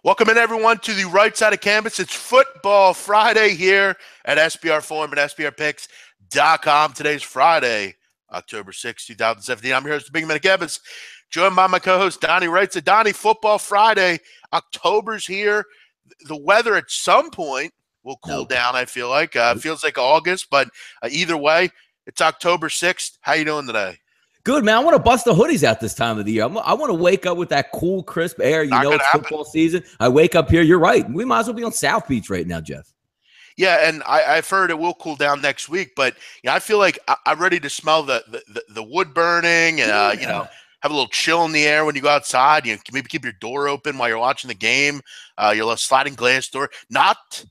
Welcome in, everyone, to the Rightside of Campus. It's Football Friday here at SBR Forum and SBRPicks.com. Today's Friday, October 6, 2017. I'm your host, Big Man Campus, joined by my co-host, Donnie Rightside. Donnie, Football Friday. October's here. The weather at some point will cool down, I feel like. It feels like August, but either way, it's October 6th. How you doing today? Good, man. I want to bust the hoodies out this time of the year. I want to wake up with that cool, crisp air. You know, it's football season. I wake up here. You're right. We might as well be on South Beach right now, Jeff. Yeah, and I've heard it will cool down next week, but I feel like I'm ready to smell the wood burning and, have a little chill in the air when you go outside. You can maybe keep your door open while you're watching the game, your little sliding glass door. Not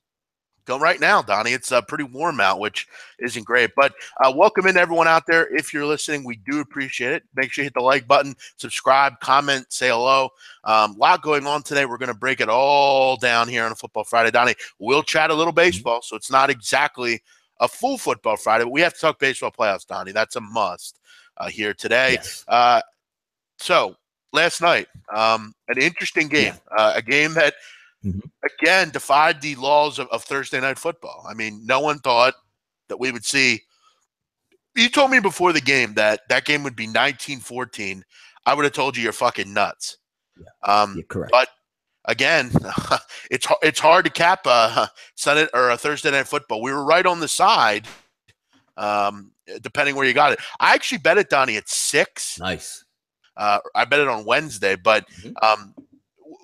go right now, Donnie. It's pretty warm out, which isn't great. But welcome in, everyone out there. If you're listening, we do appreciate it. Make sure you hit the like button, subscribe, comment, say hello. A lot going on today. We're going to break it all down here on a Football Friday. Donnie, we'll chat a little baseball, so it's not exactly a full Football Friday, but we have to talk baseball playoffs, Donnie. That's a must here today. Yes. So last night, an interesting game, a game that again defied the laws of Thursday night football. I mean, no one thought that we would see. You told me before the game that game would be 19-14. I would have told you you're fucking nuts. Correct. But again, it's hard to cap a Sunday or a Thursday night football. We were right on the side, depending where you got it. I actually bet it, Donnie, at 6. Nice. I bet it on Wednesday, but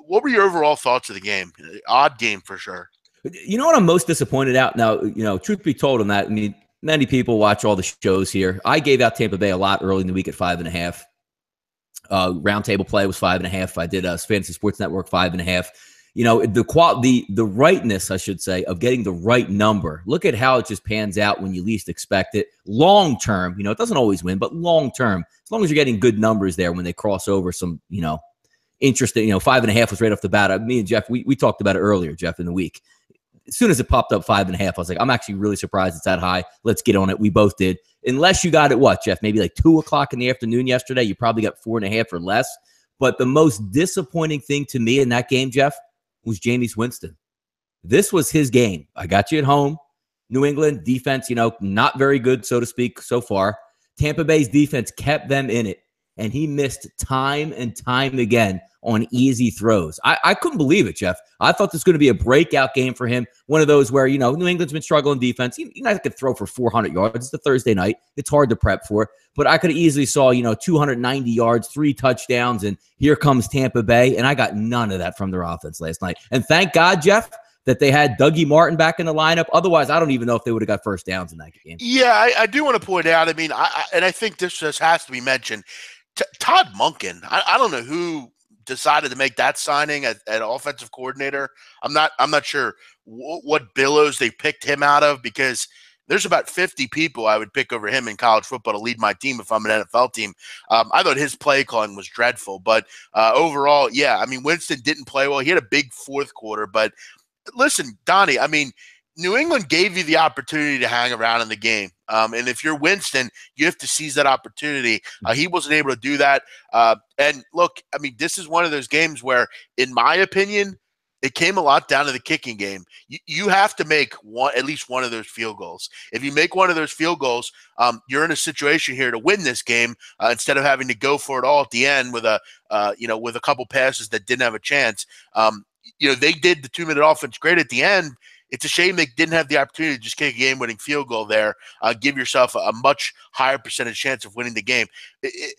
what were your overall thoughts of the game? Odd game for sure. You know what I'm most disappointed out now? Truth be told on that, I mean, many people watch all the shows here. I gave out Tampa Bay a lot early in the week at 5.5. Roundtable play was 5.5. I did Fantasy Sports Network 5.5. The rightness, I should say, of getting the right number. Look at how it just pans out when you least expect it. Long term, it doesn't always win, but long term, as long as you're getting good numbers there when they cross over some, interesting, 5.5 was right off the bat. Me and Jeff, we talked about it earlier, Jeff, in the week. As soon as it popped up 5.5, I was like, I'm actually really surprised it's that high. Let's get on it. We both did. Unless you got it, Jeff? Maybe like 2 o'clock in the afternoon yesterday. You probably got 4.5 or less. But the most disappointing thing to me in that game, Jeff, was Jameis Winston. This was his game. I got you at home. New England defense, not very good, so to speak, so far. Tampa Bay's defense kept them in it, and he missed time and time again on easy throws. I couldn't believe it, Jeff. I thought this was going to be a breakout game for him. One of those where, New England's been struggling defense. You guys could throw for 400 yards. It's a Thursday night. It's hard to prep for. But I could have easily saw, 290 yards, 3 touchdowns, and here comes Tampa Bay. And I got none of that from their offense last night. And thank God, Jeff, that they had Dougie Martin back in the lineup. Otherwise, I don't even know if they would have got first downs in that game. Yeah, I do want to point out, I think this just has to be mentioned. Todd Monken, I don't know who decided to make that signing at offensive coordinator. I'm not sure what billows they picked him out of, because there's about 50 people I would pick over him in college football to lead my team if I'm an NFL team. I thought his play calling was dreadful, but overall, Winston didn't play well. He had a big fourth quarter, but listen, Donnie, New England gave you the opportunity to hang around in the game. And if you're Winston, you have to seize that opportunity. He wasn't able to do that. And look, this is one of those games where, in my opinion, it came a lot down to the kicking game. You have to make at least one of those field goals. If you make one of those field goals, you're in a situation here to win this game instead of having to go for it all at the end with a couple passes that didn't have a chance. They did the 2-minute offense great at the end. It's a shame they didn't have the opportunity to just kick a game-winning field goal there. Give yourself a much higher percentage chance of winning the game.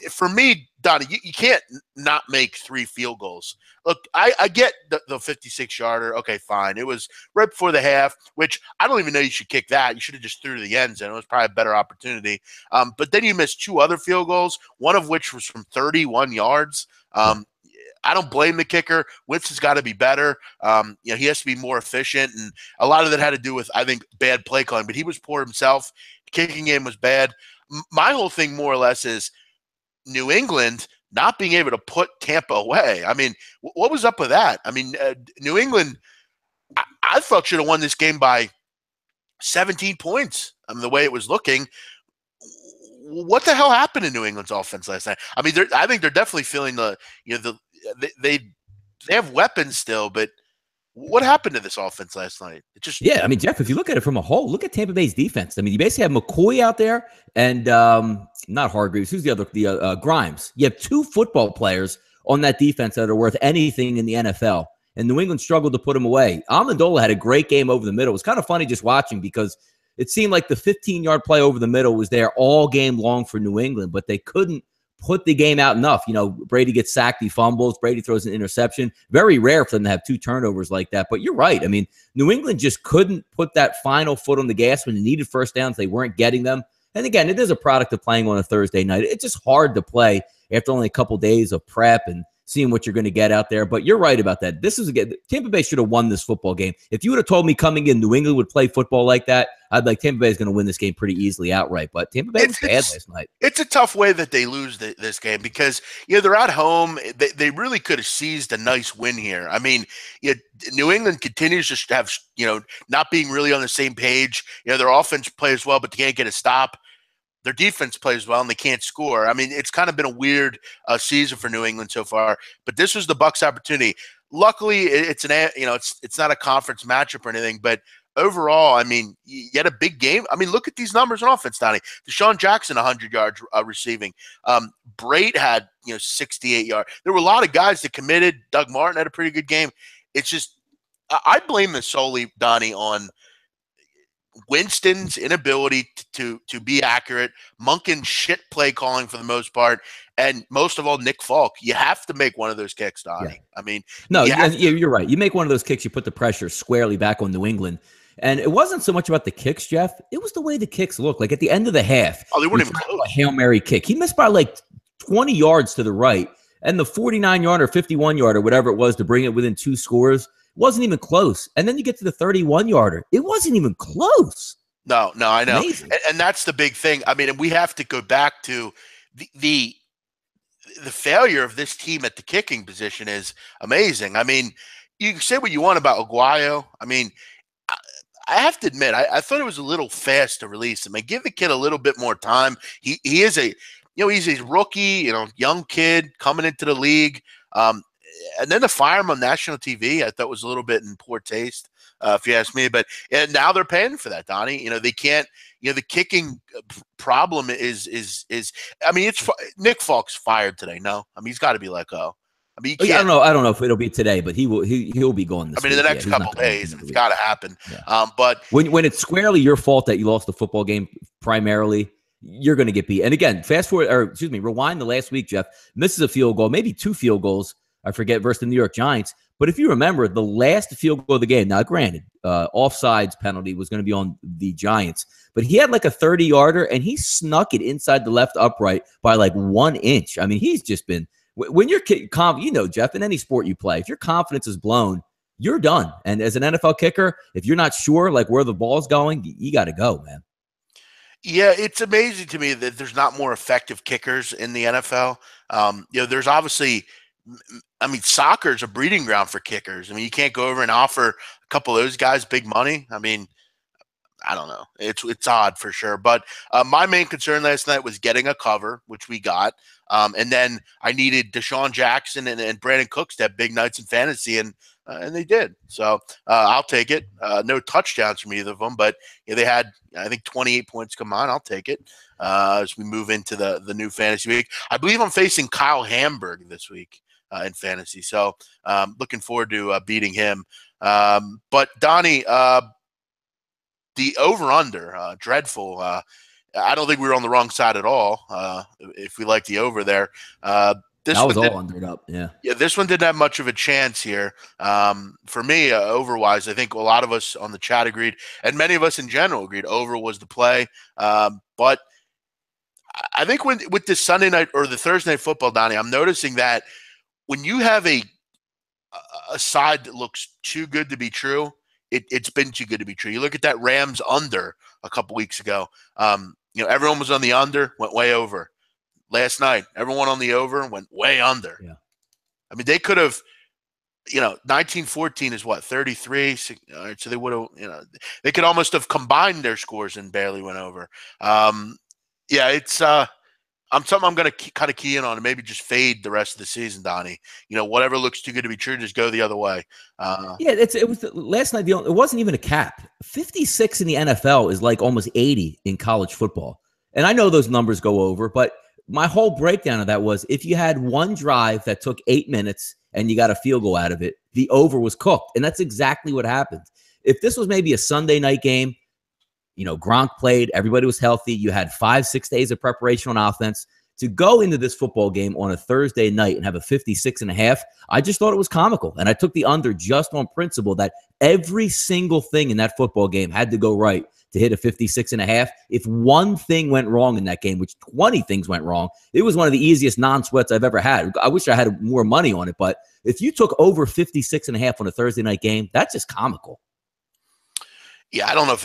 For me, Donnie, you can't not make 3 field goals. Look, I get the 56-yarder. Okay, fine. It was right before the half, which I don't even know you should kick that. You should have just threw to the end zone. It was probably a better opportunity. But then you missed 2 other field goals, one of which was from 31 yards. I don't blame the kicker. Winston's got to be better. He has to be more efficient, and a lot of that had to do with, I think, bad play calling. But he was poor himself. The kicking game was bad. My whole thing, more or less, is New England not being able to put Tampa away. What was up with that? New England, I thought should have won this game by 17 points. The way it was looking. What the hell happened to New England's offense last night? I think they're definitely feeling they they have weapons still, but what happened to this offense last night? It just Yeah, I mean, Jeff, if you look at it from a whole, look at Tampa Bay's defense. I mean, you basically have McCoy out there and not Hargreaves. Who's the other? The Grimes. You have 2 football players on that defense that are worth anything in the NFL. And New England struggled to put them away. Amendola had a great game over the middle. It was kind of funny just watching because it seemed like the 15-yard play over the middle was there all game long for New England, but they couldn't put the game out enough. You know, Brady gets sacked, he fumbles, Brady throws an interception. Very rare for them to have 2 turnovers like that. But you're right. I mean, New England just couldn't put that final foot on the gas when they needed first downs. They weren't getting them. And again, it is a product of playing on a Thursday night. It's just hard to play after only a couple days of prep and seeing what you're going to get out there. But you're right about that. This is Tampa Bay should have won this football game. If you would have told me coming in New England would play football like that, I'd like Tampa Bay is going to win this game pretty easily outright. But Tampa Bay was bad last night. It's a tough way that they lose this game because they're at home. They really could have seized a nice win here. I mean, New England continues to have not being really on the same page. Their offense plays well, but they can't get a stop. Their defense plays well and they can't score. I mean, it's kind of been a weird season for New England so far. But this was the Bucs' opportunity. Luckily, it's not a conference matchup or anything. But overall, I mean, you had a big game. I mean, look at these numbers on offense, Donnie. Deshaun Jackson, 100 yards receiving. Brate had 68 yards. There were a lot of guys that committed. Doug Martin had a pretty good game. It's just I blame this solely, Donnie, on Winston's inability to be accurate, Monken's shit play calling for the most part, and most of all, Nick Falk. You have to make one of those kicks, Donnie. Yeah. I mean, no, you're right. You make one of those kicks, you put the pressure squarely back on New England. And it wasn't so much about the kicks, Jeff. It was the way the kicks looked. Like at the end of the half, they weren't even close. A Hail Mary kick. He missed by like 20 yards to the right, and the 49-yarder, 51-yarder, whatever it was, to bring it within 2 scores. Wasn't even close. And then you get to the 31-yarder. It wasn't even close. No, I know. And that's the big thing. I mean, and we have to go back to the failure of this team at the kicking position is amazing. I mean, you can say what you want about Aguayo. I mean, I have to admit, I thought it was a little fast to release him. I give the kid a little bit more time. He is he's a rookie, young kid coming into the league. And then to fire him on national TV, I thought was a little bit in poor taste, if you ask me. But now they're paying for that, Donnie. They can't. The kicking problem is. I mean, it's Nick Falk's fired today. No, I mean he's got to be let go. I mean, I don't know if it'll be today, but he will. He'll be going this. I mean, in the next couple of days, it's got to happen. Yeah. But when it's squarely your fault that you lost the football game, primarily, you're going to get beat. And again, rewind the last week, Jeff misses a field goal, maybe 2 field goals. I forget, versus the New York Giants. But if you remember, the last field goal of the game, now granted, offsides penalty was going to be on the Giants, but he had like a 30-yarder, and he snuck it inside the left upright by like 1 inch. I mean, he's just been – when you're Jeff, in any sport you play, if your confidence is blown, you're done. And as an NFL kicker, if you're not sure like where the ball's going, you got to go, man. Yeah, it's amazing to me that there's not more effective kickers in the NFL. There's obviously – I mean, soccer is a breeding ground for kickers. I mean, you can't go over and offer a couple of those guys big money. I mean, I don't know. It's odd for sure. But my main concern last night was getting a cover, which we got. And then I needed Deshaun Jackson and Brandon Cooks to have big nights in fantasy, and they did. So I'll take it. No touchdowns from either of them, but they had, I think, 28 points come on. I'll take it as we move into the new fantasy week. I believe I'm facing Kyle Hamburg this week in fantasy. So looking forward to beating him. But Donnie, the over-under, dreadful. I don't think we were on the wrong side at all. If we like the over there, this was all undered up. Yeah, this one didn't have much of a chance here. For me, over-wise, I think a lot of us on the chat agreed, and many of us in general agreed over was the play. But I think with this Sunday night or the Thursday night football, Donnie, I'm noticing that when you have a side that looks too good to be true, it's been too good to be true. You look at that Rams under a couple weeks ago. Everyone was on the under, went way over. Last night, everyone on the over went way under. Yeah. I mean, they could have, 1914 is what, 33? So they would have, they could almost have combined their scores and barely went over. It's something I'm going to kind of key in on and maybe just fade the rest of the season, Donnie. Whatever looks too good to be true, just go the other way. Yeah, it was last night. It wasn't even a cap. 56 in the NFL is like almost 80 in college football. And I know those numbers go over, but my whole breakdown of that was if you had one drive that took 8 minutes and you got a field goal out of it, the over was cooked. And that's exactly what happened. If this was maybe a Sunday night game, Gronk played, everybody was healthy, you had 5-6 days of preparation on offense, to go into this football game on a Thursday night and have a 56.5, I just thought it was comical. And I took the under just on principle that every single thing in that football game had to go right to hit a 56.5. If one thing went wrong in that game, which 20 things went wrong, it was one of the easiest non-sweats I've ever had. I wish I had more money on it, but if you took over 56.5 on a Thursday night game, that's just comical. Yeah, I don't know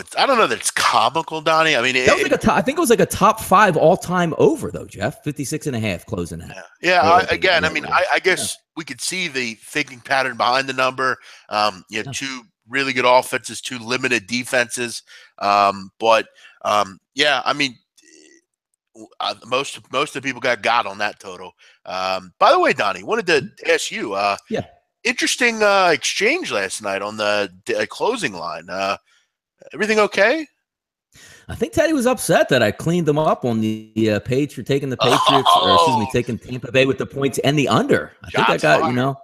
that it's comical, Donnie. I mean, I think it was like a top 5 all-time over, though, Jeff. 56.5 closing out. Yeah. Again, I mean, I guess we could see the thinking pattern behind the number. You have 2 really good offenses, 2 limited defenses. Yeah, I mean, most of the people got on that total. By the way, Donnie, wanted to ask you. Interesting exchange last night on the closing line. Everything okay? I think Teddy was upset that I cleaned them up on the page for taking the Patriots, or excuse me, taking Tampa Bay with the points and the under. I think I got,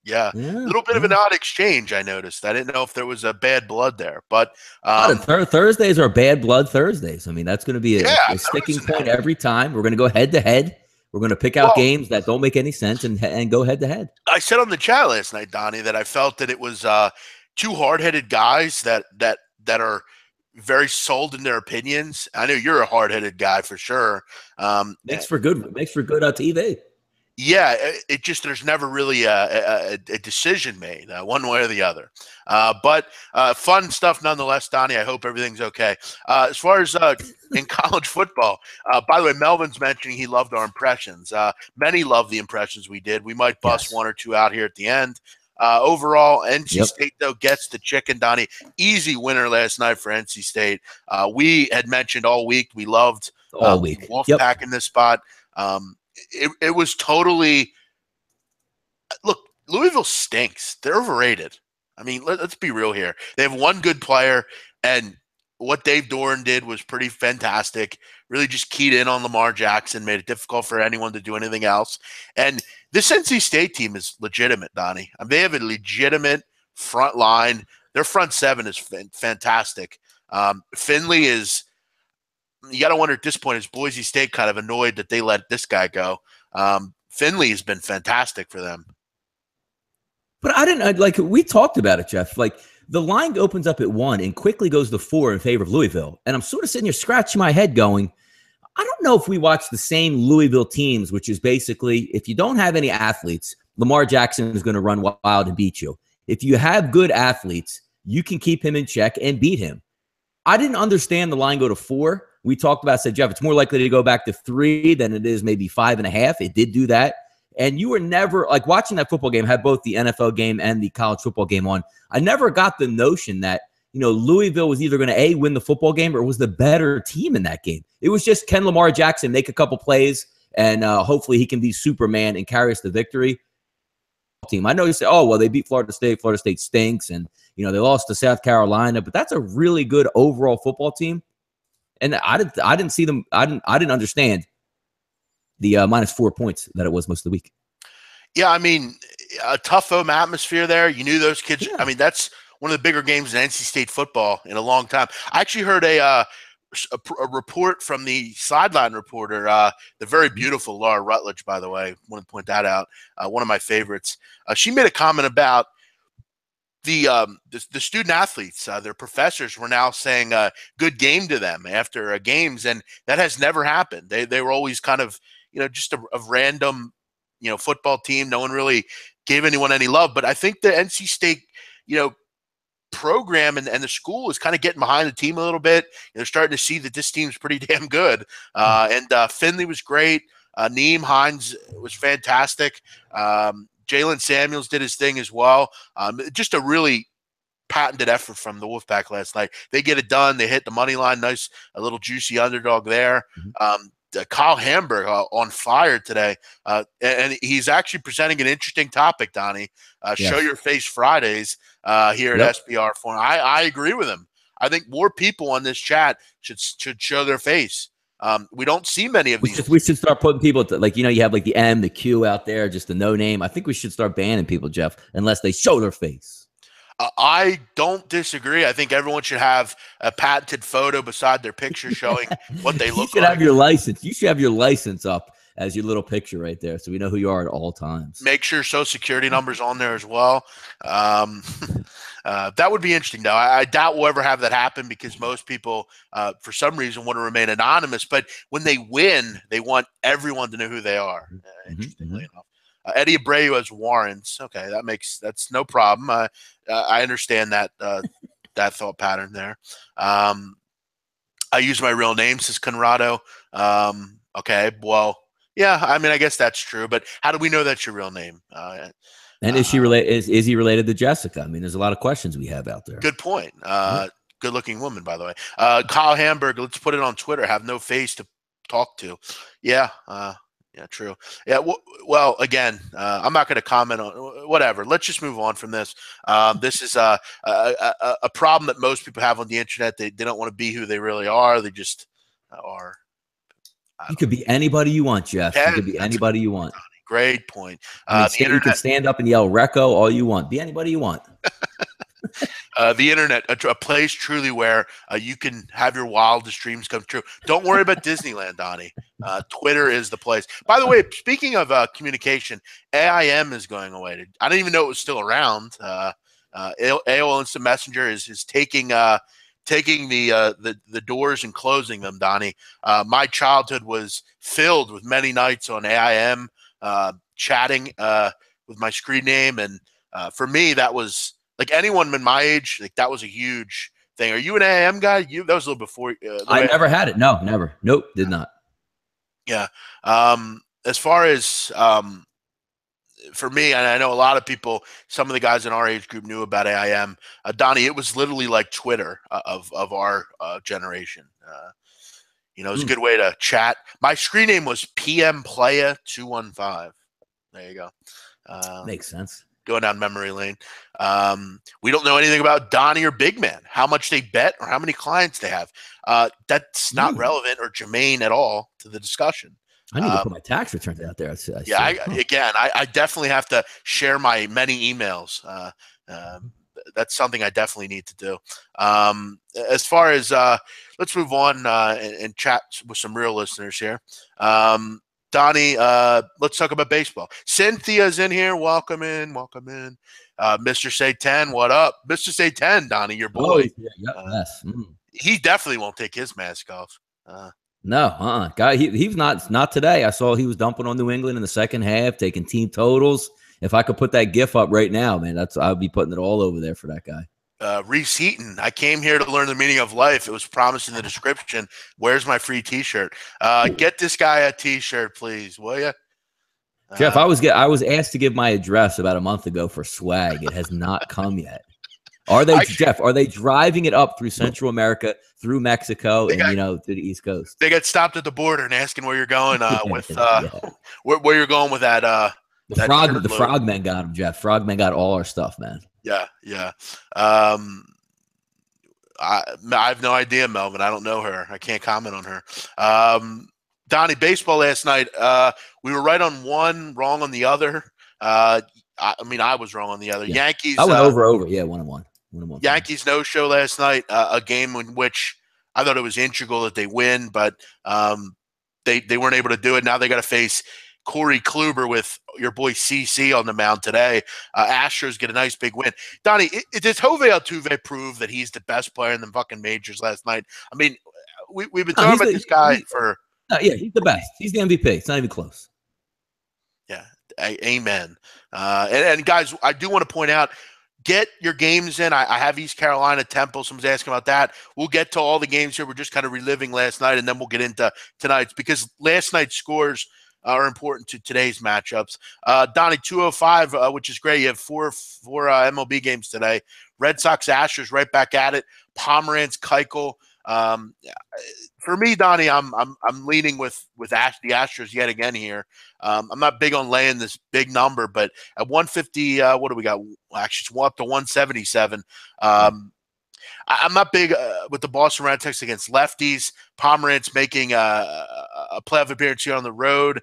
Yeah, a little bit of an odd exchange, I noticed. I didn't know if there was a bad blood there, but Thursdays are bad blood Thursdays. I mean, that's going to be a sticking point every time. We're going to go head to head. We're going to pick out games that don't make any sense and go head to head. I said on the chat last night, Donnie, that I felt that it was 2 hard-headed guys that are very sold in their opinions. I know you're a hard-headed guy for sure. Makes for good TV. Yeah, it just there's never really a decision made one way or the other. But fun stuff nonetheless, Donnie. I hope everything's okay. As far as in college football, by the way, Melvin's mentioning he loved our impressions. Many love the impressions we did. We might bust one or two out here at the end. Overall, NC State, though, gets the chicken, Donnie. Easy winner last night for NC State. We had mentioned all week we loved Wolfpack in this spot. It was totally – look, Louisville stinks. They're overrated. I mean, let's be real here. They have one good player, and what Dave Doran did was pretty fantastic. Really just keyed in on Lamar Jackson, made it difficult for anyone to do anything else. And this NC State team is legitimate, Donnie. I mean, they have a legitimate front line. Their front seven is fantastic. Finley is – you got to wonder at this point, is Boise State kind of annoyed that they let this guy go? Finley has been fantastic for them. But we talked about it, Jeff. Like, the line opens up at 1 and quickly goes to 4 in favor of Louisville. And I'm sort of sitting here scratching my head going, I don't know if we watch the same Louisville teams, which is basically, if you don't have any athletes, Lamar Jackson is going to run wild and beat you. If you have good athletes, you can keep him in check and beat him. I didn't understand the line go to 4. We talked about, said, Jeff, it's more likely to go back to 3 than it is maybe 5.5. It did do that. And you were never, like, watching that football game, had both the NFL game and the college football game on. I never got the notion that, Louisville was either going to, win the football game or was the better team in that game. It was just, can Lamar Jackson make a couple plays and hopefully he can be Superman and carry us to victory? Team. I know you say, oh, well, they beat Florida State. Florida State stinks. And, they lost to South Carolina. But that's a really good overall football team. And I didn't see them. I didn't understand the -4 points that it was most of the week. Yeah, I mean, a tough home atmosphere there. You knew those kids. Yeah. I mean, that's one of the bigger games in NC State football in a long time. I actually heard a report from the sideline reporter, the very beautiful Laura Rutledge, by the way. I want to point that out. One of my favorites. She made a comment about the student athletes, their professors were now saying good game to them after games, and that has never happened. They were always kind of, just a random, football team. No one really gave anyone any love. But I think the NC State, program and the school is kind of getting behind the team a little bit. They're starting to see that this team's pretty damn good. And Finley was great. Neem Hines was fantastic. Jalen Samuels did his thing as well. Just a really patented effort from the Wolfpack last night. They get it done. They hit the money line. Nice, a little juicy underdog there. Kyle Hamburg on fire today, and he's actually presenting an interesting topic, Donnie. Show your face Fridays here at SBR Forum. I agree with him. I think more people on this chat should show their face. We don't see many of these. We should start putting people like, you have like the M, the Q out there, just the no name. I think we should start banning people, Jeff, unless they show their face. I don't disagree. I think everyone should have a patented photo beside their picture showing what they look like. You should have your license. You should have your license up as your little picture right there, so we know who you are at all times. Make sure Social Security number's on there as well. That would be interesting, though. I doubt we'll ever have that happen because most people, for some reason, want to remain anonymous. But when they win, they want everyone to know who they are. Interestingly enough. Eddie Abreu as Warrens. Okay, that's no problem. I understand that that thought pattern there. I use my real name, says Conrado. Okay, well, yeah. I mean, I guess that's true. But how do we know that's your real name? And is she related? Is he related to Jessica? I mean, there's a lot of questions we have out there. Good point. Good-looking woman, by the way. Kyle Hamburg. Let's put it on Twitter. Have no face to talk to. Yeah. Yeah, true. Yeah, well, again, I'm not going to comment on whatever. Let's just move on from this. This is a problem that most people have on the internet. They don't want to be who they really are. They just are. You could be anybody you want, Jeff. You could be anybody you want. Great point. You can stand up and yell "Recco" all you want. Be anybody you want. The internet, a place truly where you can have your wildest dreams come true. Don't worry about Disneyland, Donnie. Twitter is the place. By the way, speaking of communication, AIM is going away. I didn't even know it was still around. AOL Instant Messenger is taking the doors and closing them, Donnie. My childhood was filled with many nights on AIM, chatting with my screen name, and for me, that was. Like anyone in my age, like that was a huge thing. Are you an AIM guy? That was a little before. I never had it. No, never. Nope, did not. Yeah. As far as for me, and I know a lot of people, some of the guys in our age group knew about AIM. Donnie, it was literally like Twitter of our generation. It was a good way to chat. My screen name was PM Playa 215. There you go. Makes sense. Going down memory lane. We don't know anything about Donnie or Big Man, how much they bet or how many clients they have. That's not relevant or germane at all to the discussion. I need to put my tax returns out there. I definitely have to share my many emails. That's something I definitely need to do. As far as let's move on and chat with some real listeners here. Donnie, let's talk about baseball. Cynthia's in here. Welcome in. Mr. Say 10, what up? Mr. Say 10, Donnie, your boy. Yes. He definitely won't take his mask off. No, guy, he's not today. I saw he was dumping on New England in the second half, taking team totals. If I could put that GIF up right now, man, I'd be putting it all over there for that guy. Reese Heaton, I came here to learn the meaning of life. It was promised in the description. Where's my free T-shirt? Get this guy a T-shirt, please, will you? Jeff, I was asked to give my address about a month ago for swag. It has not come yet. Are they, Jeff? Are they driving it up through Central America, through Mexico, and to the East Coast? They got stopped at the border and asking where you're going with where you're going with that. The frogmen got him, Jeff. Frogmen got all our stuff, man. Yeah. I have no idea, Melvin. I don't know her. I can't comment on her. Donnie, baseball last night. We were right on one, wrong on the other. I was wrong on the other. Yeah. Yankees. I went over. Yeah, 1-1. Yankees no-show last night. A game in which I thought it was integral that they win, but they weren't able to do it. Now they got to face Corey Kluber with your boy CC on the mound today. Astros get a nice big win. Donnie, does Jose Altuve prove that he's the best player in the fucking majors last night? I mean, we've been talking about this guy for – he's the best. He's the MVP. It's not even close. Yeah, amen. And guys, I do want to point out, get your games in. I have East Carolina, Temple. Someone's asking about that. We'll get to all the games here. We're just kind of reliving last night, and then we'll get into tonight's because last night's scores – are important to today's matchups. Donnie, 205, which is great. You have four MLB games today. Red Sox, Astros right back at it. Pomeranz, Keuchel, For me, Donnie, I'm leaning with the Astros yet again here. I'm not big on laying this big number, but at 150, what do we got? Actually, it's up to 177. I'm not big with the Boston Red Sox against lefties. Pomerantz making a playoff appearance here on the road.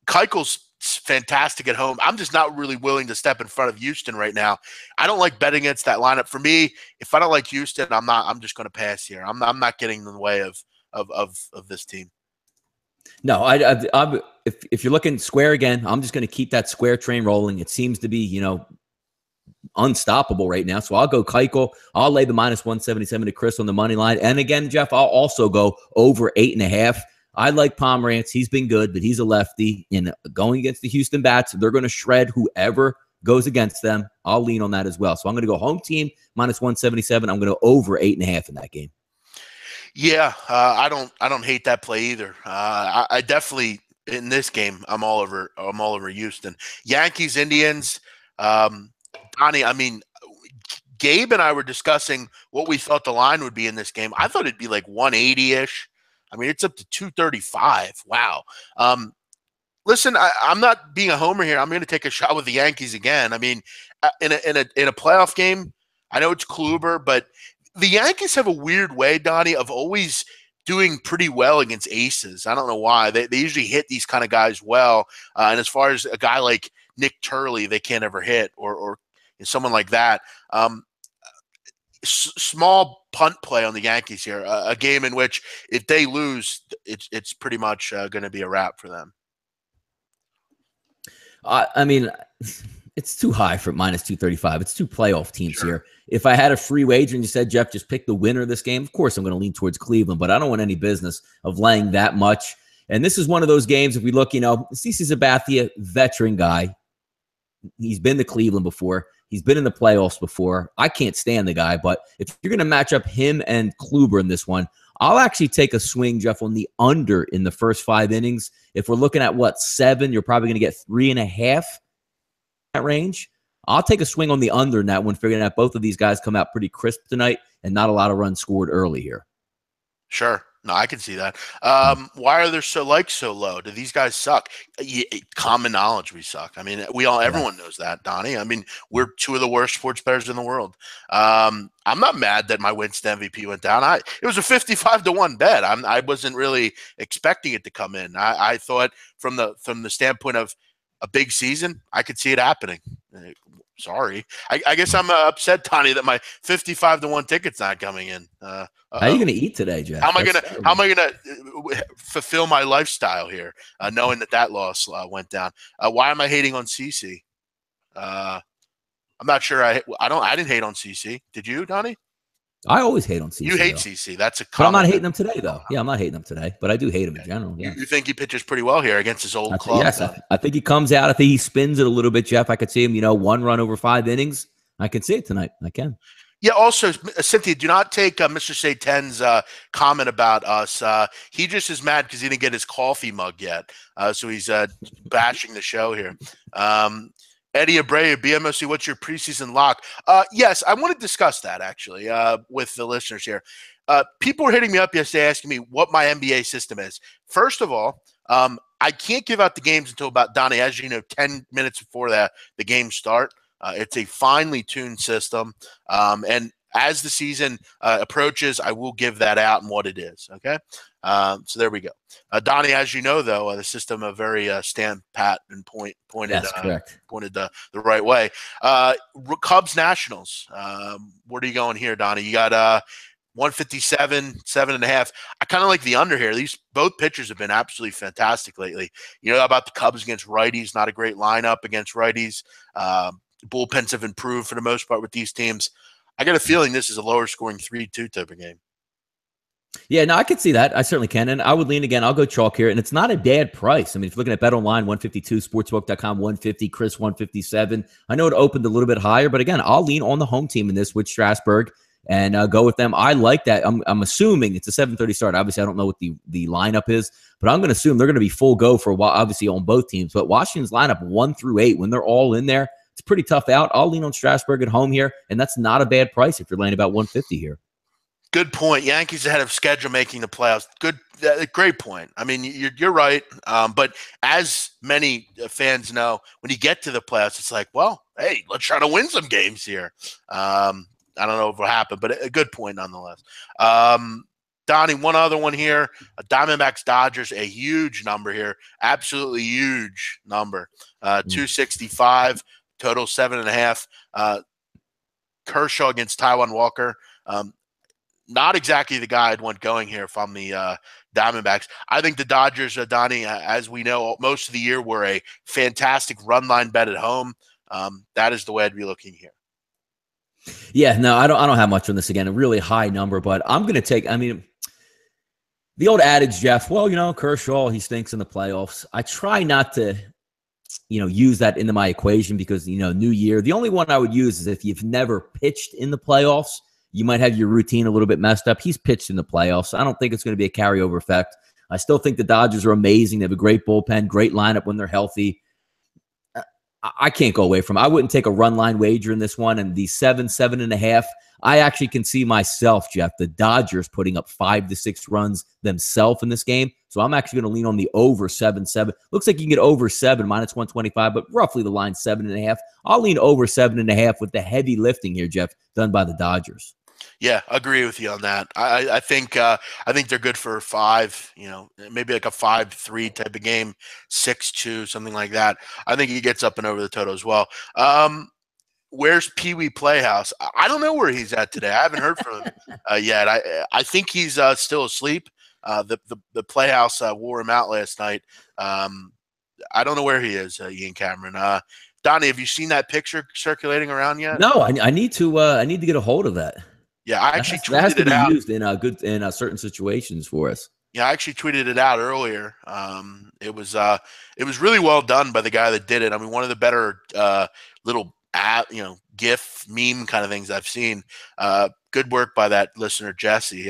Keuchel's fantastic at home. I'm just not really willing to step in front of Houston right now. I don't like betting against that lineup. For me, if I don't like Houston, I'm just going to pass here. I'm not getting in the way of this team. No, if you're looking square again, I'm just going to keep that square train rolling. It seems to be, unstoppable right now. So I'll go Keuchel. I'll lay the minus 177 to Chris on the money line. And again, Jeff, I'll also go over 8.5. I like Pomerantz. He's been good, but he's a lefty. And going against the Houston Bats, they're going to shred whoever goes against them. I'll lean on that as well. So I'm going to go home team minus 177. I'm going to over 8.5 in that game. Yeah, I don't hate that play either. I definitely in this game I'm all over Houston. Yankees, Indians. Donnie, I mean, Gabe and I were discussing what we thought the line would be in this game. I thought it'd be like 180-ish. I mean, it's up to 235. Wow. Listen, I'm not being a homer here. I'm going to take a shot with the Yankees again. I mean, in a playoff game, I know it's Kluber, but the Yankees have a weird way, Donnie, of always doing pretty well against aces. I don't know why. They usually hit these kind of guys well. And as far as a guy like Nick Turley, they can't ever hit, or someone like that. Small punt play on the Yankees here, a game in which if they lose, it's pretty much going to be a wrap for them. I mean, it's too high for minus 235. It's two playoff teams here. If I had a free wager and you said, Jeff, just pick the winner of this game, of course I'm going to lean towards Cleveland, but I don't want any business of laying that much. And this is one of those games, if we look, CeCe Sabathia, veteran guy. He's been to Cleveland before. He's been in the playoffs before. I can't stand the guy, but if you're going to match up him and Kluber in this one, I'll actually take a swing, Jeff, on the under in the first 5 innings. If we're looking at, 7, you're probably going to get 3.5 that range. I'll take a swing on the under in that one, figuring out both of these guys come out pretty crisp tonight and not a lot of runs scored early here. Sure. No, I can see that. Why are they so low? Do these guys suck? Common knowledge, we suck. I mean, everyone knows that, Donnie. I mean, we're two of the worst sports bettors in the world. I'm not mad that my Winston MVP went down. It was a 55-1 bet. I wasn't really expecting it to come in. I thought from the standpoint of a big season, I could see it happening. Sorry. I guess I'm upset, Donnie, that my 55-1 ticket's not coming in. How are you going to eat today, Jeff? How am I gonna fulfill my lifestyle here, knowing that loss went down? Why am I hating on CC? I'm not sure. I didn't hate on CC. Did you, Donnie? I always hate on CC. You hate CC. That's a but I'm not hating him today, though. Yeah, I'm not hating him today, but I do hate him in general. Yeah. You think he pitches pretty well here against his old club? Yes, I think he comes out. I think he spins it a little bit, Jeff. I could see him, 1 run over 5 innings. I can see it tonight. I can. Yeah, also, Cynthia, do not take Mr. Say-10's comment about us. He just is mad because he didn't get his coffee mug yet. So he's bashing the show here. Eddie Abreu, BMOC, what's your preseason lock? Yes, I want to discuss that, actually, with the listeners here. People were hitting me up yesterday asking me what my NBA system is. First of all, I can't give out the games until about, Donnie, as you know, 10 minutes before the games start. It's a finely tuned system. And as the season approaches, I will give that out and what it is. Okay. So there we go. Donnie, as you know, though, the system a very stand pat and pointed. That's correct. Pointed the right way. Cubs Nationals. Where are you going here, Donnie? You got 157, 7.5. I kind of like the under here. Both pitchers have been absolutely fantastic lately. You know about the Cubs against righties, not a great lineup against righties. Bullpens have improved for the most part with these teams. I got a feeling this is a lower scoring 3-2 type of game. Yeah, no, I could see that. I certainly can. And I would lean again. I'll go chalk here. And it's not a bad price. I mean, if you're looking at BetOnline, 152, Sportsbook.com, 150, Chris, 157. I know it opened a little bit higher, but again, I'll lean on the home team in this with Strasburg and go with them. I like that. I'm assuming it's a 7:30 start. Obviously, I don't know what the lineup is, but I'm going to assume they're going to be full go for a while, obviously on both teams. But Washington's lineup 1 through 8, when they're all in there, it's pretty tough out. I'll lean on Strasburg at home here, and that's not a bad price if you're laying about 150 here. Good point. Yankees ahead of schedule making the playoffs. Great point. I mean, you're right. But as many fans know, when you get to the playoffs, it's like, well, hey, let's try to win some games here. I don't know if it'll happen, but a good point nonetheless. Donnie, one other one here. Diamondbacks Dodgers, a huge number here. Absolutely huge number. 265, total 7.5. Kershaw against Taiwan Walker. Not exactly the guy I'd want going here if I'm the Diamondbacks. I think the Dodgers, Donnie, as we know, most of the year were a fantastic run line bet at home. That is the way I'd be looking here. Yeah, no, I don't have much on this again. A really high number, but I'm going to take, I mean, the old adage, Jeff, well, Kershaw, he stinks in the playoffs. I try not to, use that into my equation because, new year. The only one I would use is if you've never pitched in the playoffs. You might have your routine a little bit messed up. He's pitched in the playoffs. I don't think it's going to be a carryover effect. I still think the Dodgers are amazing. They have a great bullpen, great lineup when they're healthy. I can't go away from it. I wouldn't take a run line wager in this one. And the 7.5, I actually can see myself, Jeff, the Dodgers putting up 5 to 6 runs themselves in this game. So I'm actually going to lean on the over 7.7. Looks like you can get over 7 minus 125, but roughly the line 7.5. I'll lean over 7.5 with the heavy lifting here, Jeff, done by the Dodgers. Yeah, agree with you on that. I think they're good for 5, maybe like a 5-3 type of game, 6-2, something like that. I think he gets up and over the total as well. Where's Pee Wee Playhouse? I don't know where he's at today. I haven't heard from him yet. I think he's still asleep. The Playhouse wore him out last night. I don't know where he is, Ian Cameron. Donnie, have you seen that picture circulating around yet? No, I need to get a hold of that. Yeah, I actually tweeted that has to be out. Used in certain situations for us. Yeah, I actually tweeted it out earlier. It was really well done by the guy that did it. I mean, one of the better little GIF meme kind of things I've seen. Good work by that listener Jesse.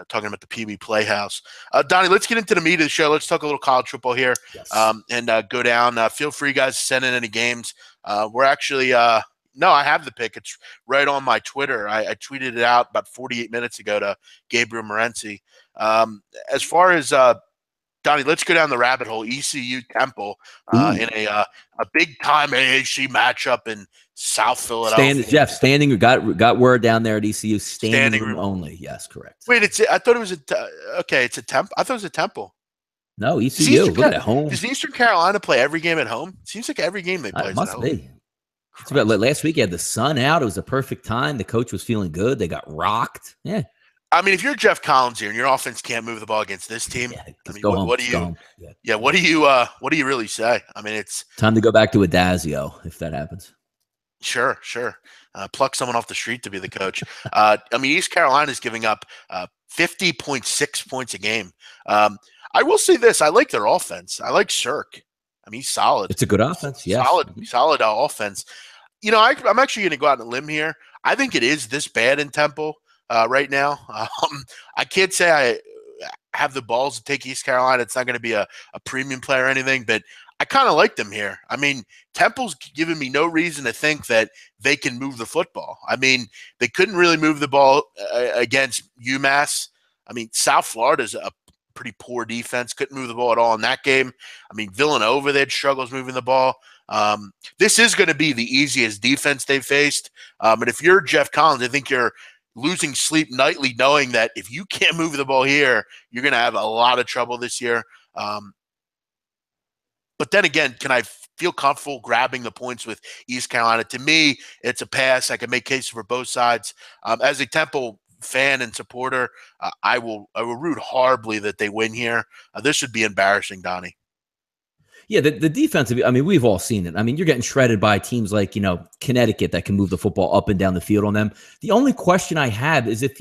Talking about the Pee Wee Playhouse. Donnie, let's get into the meat of the show. Let's talk a little college football here. Yes. And go down. Feel free, guys, to send in any games. We're actually no, I have the pick. It's right on my Twitter. I tweeted it out about 48 minutes ago to Gabriel Morency. As far as Donnie, let's go down the rabbit hole. ECU Temple in a big-time AAC matchup in South Philadelphia. Standing got word down there at ECU. Standing room only. Yes, correct. Wait, I thought it was it's a Temple. I thought it was a Temple. No, ECU. Look at home. Does Eastern Carolina play every game at home? Seems like every game they play at home. Must be. Last week, you had the sun out. It was a perfect time. The coach was feeling good. They got rocked. Yeah. I mean, if you're Jeff Collins here and your offense can't move the ball against this team, I mean, what do you? Yeah, what do you really say? I mean, it's time to go back to Adazio if that happens. Sure. Pluck someone off the street to be the coach. I mean, East Carolina is giving up 50.6 points a game. I will say this: I like their offense. I like Syrk. I mean, he's solid. It's a good offense. Yeah, solid offense. I'm actually going to go out on a limb here. I think it is this bad in Temple right now. I can't say I have the balls to take East Carolina. It's not going to be a premium play or anything, but I kind of like them here. I mean, Temple's given me no reason to think that they can move the football. I mean, they couldn't really move the ball against UMass. I mean, South Florida's a pretty poor defense. Couldn't move the ball at all in that game. I mean, Villanova, they had struggles moving the ball. This is going to be the easiest defense they've faced. But if you're Jeff Collins, I think you're losing sleep nightly knowing that if you can't move the ball here, you're going to have a lot of trouble this year. But then again, can I feel comfortable grabbing the points with East Carolina? To me, it's a pass. I can make cases for both sides. As a Temple fan and supporter, I will root horribly that they win here. This would be embarrassing, Donnie. Yeah, the defensive, I mean, we've all seen it. I mean, you're getting shredded by teams like, Connecticut that can move the football up and down the field on them. The only question I have is if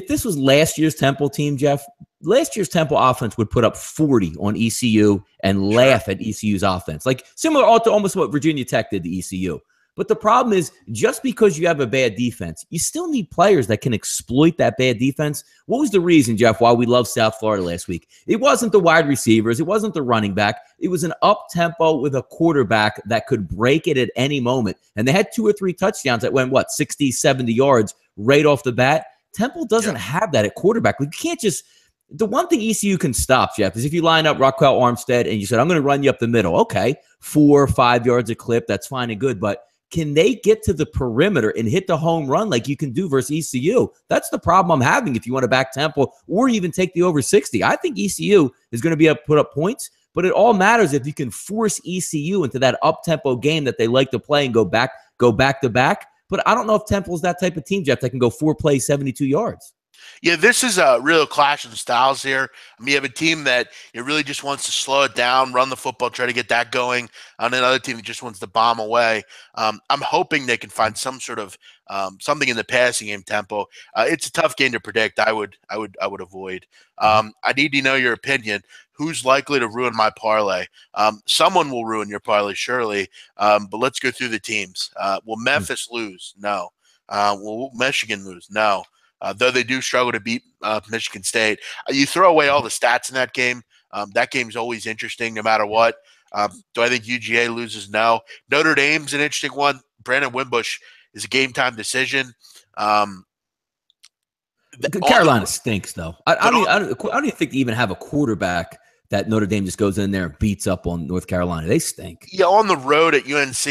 this was last year's Temple team, Jeff, last year's Temple offense would put up 40 on ECU and laugh at ECU's offense. Like similar to almost what Virginia Tech did to ECU. But the problem is just because you have a bad defense, you still need players that can exploit that bad defense. What was the reason, Jeff, why we loved South Florida last week? It wasn't the wide receivers. It wasn't the running back. It was an up-tempo with a quarterback that could break it at any moment. And they had 2 or 3 touchdowns that went, 60, 70 yards right off the bat. Temple doesn't have that at quarterback. You can't just – the one thing ECU can stop, Jeff, is if you line up Rockwell Armstead and you said, I'm going to run you up the middle. Okay, 4 or 5 yards a clip, that's fine and good. But can they get to the perimeter and hit the home run like you can do versus ECU? That's the problem I'm having if you want to back Temple or even take the over 60. I think ECU is going to be able to put up points, but it all matters if you can force ECU into that up-tempo game that they like to play and go back to back. But I don't know if Temple's that type of team, Jeff, that can go 4 plays, 72 yards. Yeah, this is a real clash of styles here. I mean, you have a team that really just wants to slow it down, run the football, try to get that going, and another team that just wants to bomb away. I'm hoping they can find some sort of something in the passing game tempo. It's a tough game to predict. I would avoid. I need to know your opinion. Who's likely to ruin my parlay? Someone will ruin your parlay, surely. But let's go through the teams. Will Memphis lose? No. Will Michigan lose? No. Though they do struggle to beat Michigan State. You throw away all the stats in that game. That game's always interesting no matter what. Do I think UGA loses? No. Notre Dame's an interesting one. Brandon Wimbush is a game-time decision. Carolina stinks, though. I don't even think they even have a quarterback that Notre Dame just goes in there and beats up on North Carolina. They stink. Yeah, on the road at UNC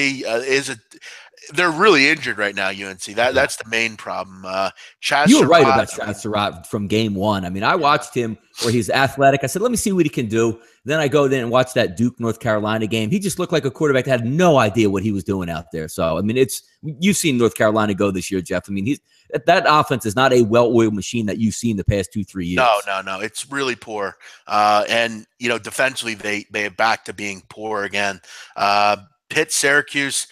they're really injured right now, UNC. That's the main problem. You were right about Chaz Surratt from game one. I mean, I watched him where he's athletic. I said, let me see what he can do. Then I go there and watch that Duke North Carolina game. He just looked like a quarterback that had no idea what he was doing out there. So, I mean, you've seen North Carolina go this year, Jeff. I mean, that offense is not a well-oiled machine that you've seen the past 2-3 years. No. It's really poor. And, defensively, they are back to being poor again. Pitt, Syracuse,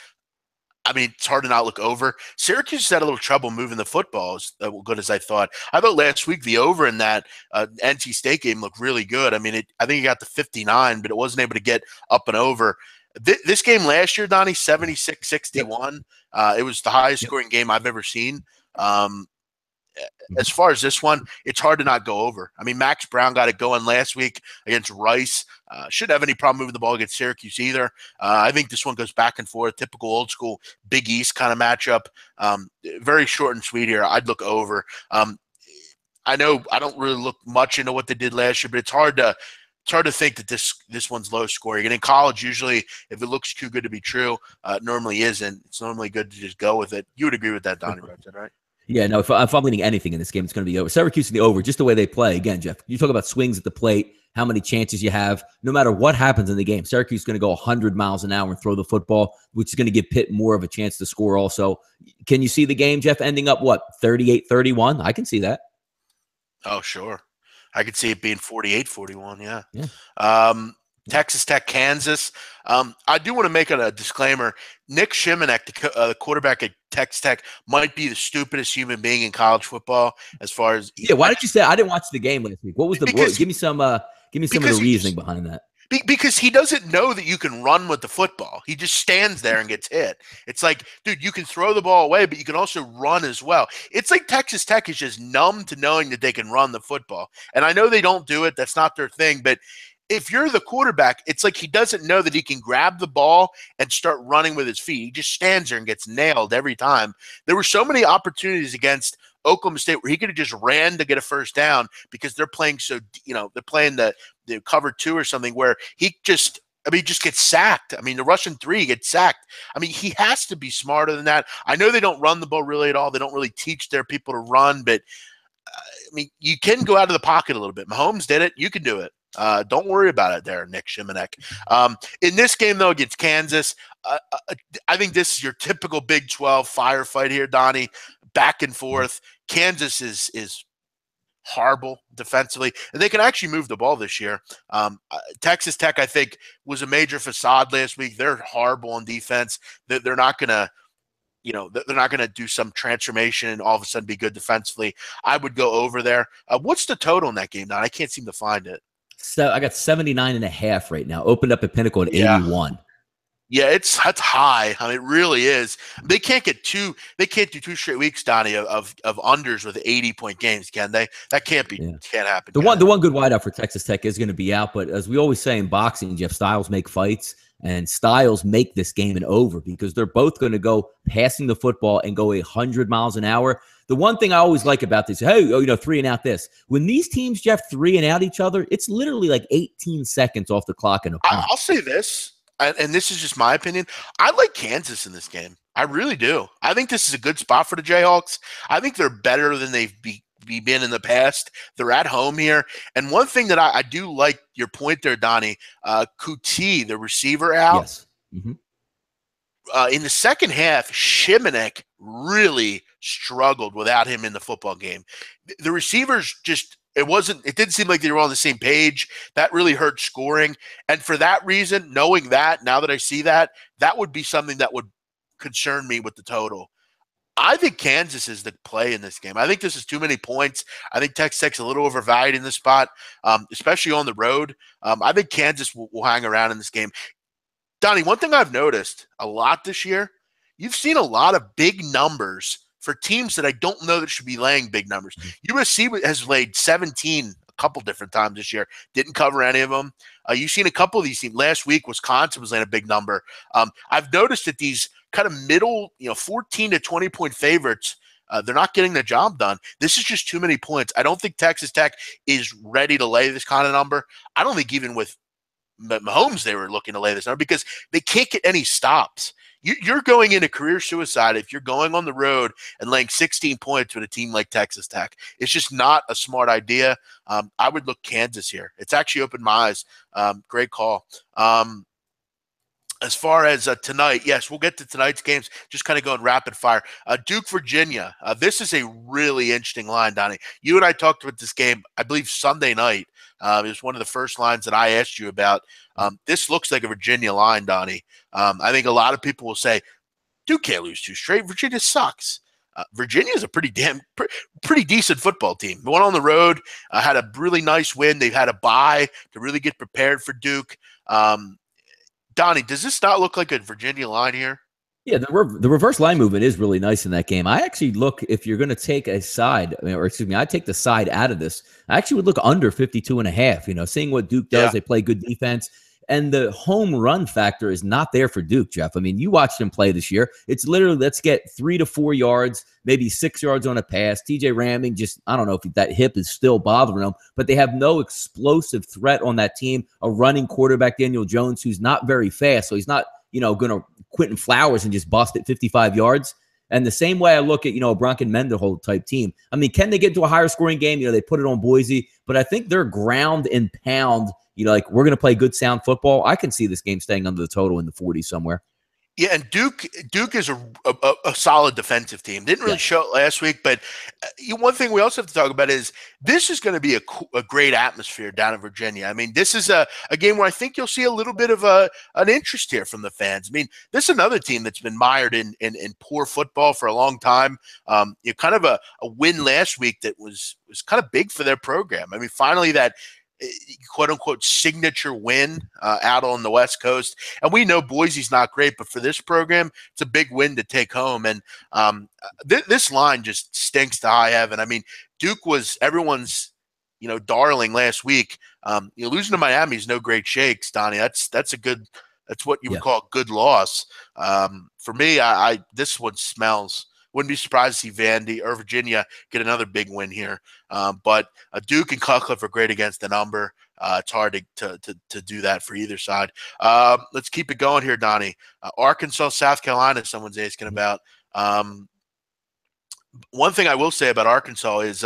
I mean, it's hard to not look over. Syracuse had a little trouble moving the football as good as I thought. I thought last week the over in that NC State game looked really good. I mean, I think it got to 59, but it wasn't able to get up and over. This game last year, Donnie, 76-61. It was the highest scoring game I've ever seen. As far as this one, it's hard to not go over. I mean, Max Brown got it going last week against Rice. Shouldn't have any problem moving the ball against Syracuse either. I think this one goes back and forth, typical old school Big East kind of matchup. Very short and sweet here. I'd look over. I know I don't really look much into what they did last year, but it's hard to think that this one's low scoring. And in college, usually, if it looks too good to be true, it normally isn't. It's normally good to just go with it. You would agree with that, Donnie, right? Yeah, no, if I'm leaning anything in this game, it's going to be over. Syracuse in the over, just the way they play. Again, Jeff, you talk about swings at the plate, how many chances you have. No matter what happens in the game, Syracuse is going to go 100 miles an hour and throw the football, which is going to give Pitt more of a chance to score also. Can you see the game, Jeff, ending up, 38-31? I can see that. Oh, sure. I could see it being 48-41, yeah. Texas Tech, Kansas. I do want to make a disclaimer. Nick Shimonek, the quarterback at Texas Tech, might be the stupidest human being in college football as far as – Yeah, why did you say – I didn't watch the game last week. What was the – give me some of the reasoning behind that. Because he doesn't know that you can run with the football. He just stands there and gets hit. It's like, dude, you can throw the ball away, but you can also run as well. It's like Texas Tech is just numb to knowing that they can run the football. And I know they don't do it. That's not their thing. But if you're the quarterback, it's like he doesn't know that he can grab the ball and start running with his feet. He just stands there and gets nailed every time. There were so many opportunities against Oklahoma State where he could have just ran to get a first down because they're playing they're playing the cover 2 or something where he just gets sacked. I mean, the Russian 3 gets sacked. I mean, he has to be smarter than that. I know they don't run the ball really at all. They don't really teach their people to run, but I mean, you can go out of the pocket a little bit. Mahomes did it. You can do it. Don't worry about it there, Nick Shimonek. In this game, though, against Kansas, I think this is your typical Big 12 firefight here, Donnie. Back and forth. Kansas is horrible defensively, and they can actually move the ball this year. Texas Tech, I think, was a major facade last week. They're horrible on defense. They're not going to they're not going to do some transformation and all of a sudden be good defensively. I would go over there. What's the total in that game, Don? I can't seem to find it. So I got 79.5 right now. Opened up at Pinnacle at 81. Yeah, that's high. I mean, it really is. They can't do 2 straight weeks, Donnie, of unders with 80-point games, can they? That can't happen. The one good wideout for Texas Tech is going to be out, but as we always say in boxing, Jeff, styles make fights. and styles make this game an over because they're both going to go passing the football and go 100 miles an hour. The one thing I always like about this, hey, three and out this. When these teams, Jeff, three and out each other, it's literally like 18 seconds off the clock in a punt. I'll say this, and this is just my opinion. I like Kansas in this game. I really do. I think this is a good spot for the Jayhawks. I think they're better than they've been in the past. They're at home here. And one thing that I do like your point there, Donnie, Kuti, the receiver, out. Yes. Mm-hmm. In the second half, Shimanek really struggled without him in the football game. The receivers just – it didn't seem like they were on the same page. That really hurt scoring. And for that reason, knowing that, now that I see that, that would be something that would concern me with the total. I think Kansas is the play in this game. I think this is too many points. I think Texas Tech's a little overvalued in this spot, especially on the road. I think Kansas will hang around in this game. Donnie, one thing I've noticed a lot this year, you've seen a lot of big numbers for teams that I don't know that should be laying big numbers. USC has laid 17 a couple different times this year. Didn't cover any of them. You've seen a couple of these teams. Last week, Wisconsin was laying a big number. I've noticed that these kind of middle, 14 to 20 point favorites, they're not getting the job done. This is just too many points. I don't think Texas Tech is ready to lay this kind of number. I don't think even with Mahomes they were looking to lay this number because they can't get any stops. You're going into career suicide if you're going on the road and laying 16 points with a team like Texas Tech. It's just not a smart idea. I would look Kansas here. It's actually opened my eyes. Great call. As far as tonight, yes, we'll get to tonight's games, just kind of going rapid fire. Duke, Virginia. This is a really interesting line, Donnie. You and I talked about this game, I believe, Sunday night. It was one of the first lines that I asked you about. This looks like a Virginia line, Donnie. I think a lot of people will say, Duke can't lose two straight. Virginia sucks. Virginia is a pretty decent football team. They went on the road, had a really nice win. They've had a bye to really get prepared for Duke. Donnie, does this not look like a Virginia line here? Yeah, the reverse line movement is really nice in that game. I actually look, if you're going to take a side, I take the side out of this. I actually would look under 52.5. Seeing what Duke does, They play good defense. And the home run factor is not there for Duke, Jeff. I mean, you watched them play this year. It's literally, let's get 3 to 4 yards, maybe 6 yards on a pass. TJ Ramming I don't know if that hip is still bothering them, but they have no explosive threat on that team. A running quarterback, Daniel Jones, who's not very fast. So he's not, going to Quentin Flowers and just bust it 55 yards. And the same way I look at, a Bronco Mendenhall type team. I mean, can they get to a higher scoring game? They put it on Boise, but I think they're ground and pound. We're going to play good, sound football. I can see this game staying under the total in the 40s somewhere. Yeah, and Duke is a solid defensive team. Didn't really show it last week, but one thing we also have to talk about is this is going to be a great atmosphere down in Virginia. I mean, this is a game where I think you'll see a little bit of an interest here from the fans. I mean, this is another team that's been mired in poor football for a long time. Kind of a win last week that was kind of big for their program. I mean, finally that quote-unquote signature win out on the West Coast. And we know Boise's not great, but for this program, it's a big win to take home. And this line just stinks to high heaven. I mean, Duke was everyone's, darling last week. Losing to Miami is no great shakes, Donnie. That's what you would call a good loss. For me, this one smells. Wouldn't be surprised to see Vandy or Virginia get another big win here. But Duke and Cutcliffe are great against the number. It's hard to do that for either side. Let's keep it going here, Donnie. Arkansas, South Carolina, someone's asking about. One thing I will say about Arkansas is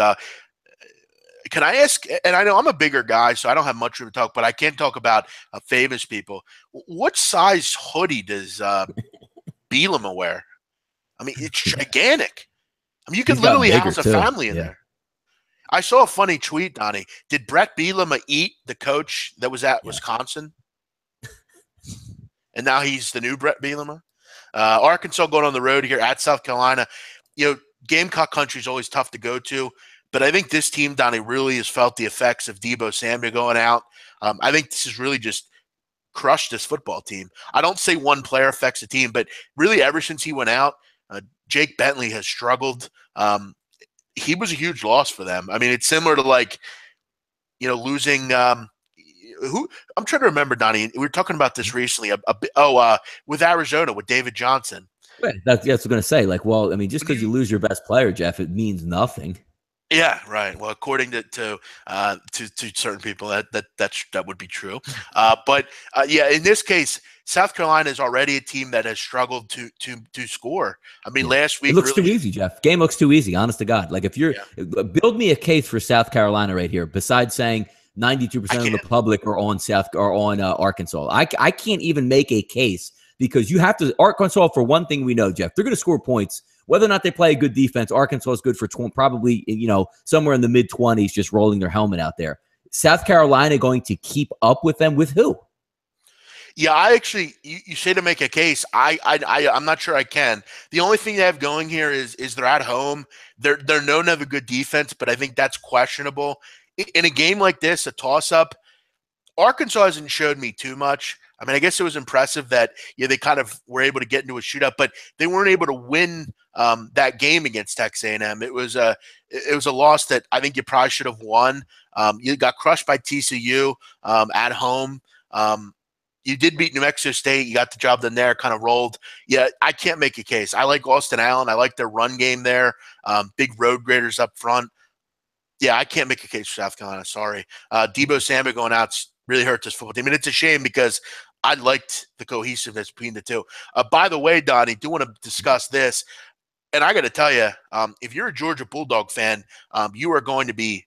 can I ask, and I know I'm a bigger guy, so I don't have much room to talk, but I can talk about famous people. What size hoodie does Bielema wear? I mean, it's gigantic. I mean, you could literally house a family in there. I saw a funny tweet, Donnie. Did Brett Bielema eat the coach that was at Wisconsin? And now he's the new Brett Bielema? Arkansas going on the road here at South Carolina. Gamecock country is always tough to go to, but I think this team, Donnie, really has felt the effects of Debo Samuel going out. I think this has really just crushed this football team. I don't say one player affects the team, but really ever since he went out, Jake Bentley has struggled. He was a huge loss for them. I mean, it's similar to losing who I'm trying to remember, Donnie. We were talking about this recently. With Arizona with David Johnson. Right. That's what I'm going to say. Like, well, I mean, just When because you lose your best player, Jeff, it means nothing. Yeah, right. Well, according to certain people, that would be true. Yeah, in this case, South Carolina is already a team that has struggled to score. I mean, last week it looks really, too easy, Jeff. Game looks too easy. Honest to God, like if you're build me a case for South Carolina right here. Besides saying 92% of the public are on Arkansas, I can't even make a case because you have to Arkansas for one thing we know, Jeff. They're going to score points. Whether or not they play a good defense, Arkansas is good for probably, somewhere in the mid-20s, just rolling their helmet out there. South Carolina going to keep up with them with who? Yeah, I actually, you say to make a case. I'm not sure I can. The only thing they have going here is they're at home. They're known to have a good defense, but I think that's questionable. In a game like this, a toss-up, Arkansas hasn't showed me too much. I mean, I guess it was impressive that they kind of were able to get into a shootout, but they weren't able to win that game against Texas A&M. It was a loss that I think you probably should have won. You got crushed by TCU at home. You did beat New Mexico State. You got the job done there, kind of rolled. Yeah, I can't make a case. I like Austin Allen. I like their run game there. Big road graders up front. Yeah, I can't make a case for South Carolina. Sorry. Debo Samuel going out really hurt this football team. And it's a shame because I liked the cohesiveness between the two. By the way, Donnie, do want to discuss this. And I got to tell you, if you're a Georgia Bulldog fan, you are going to be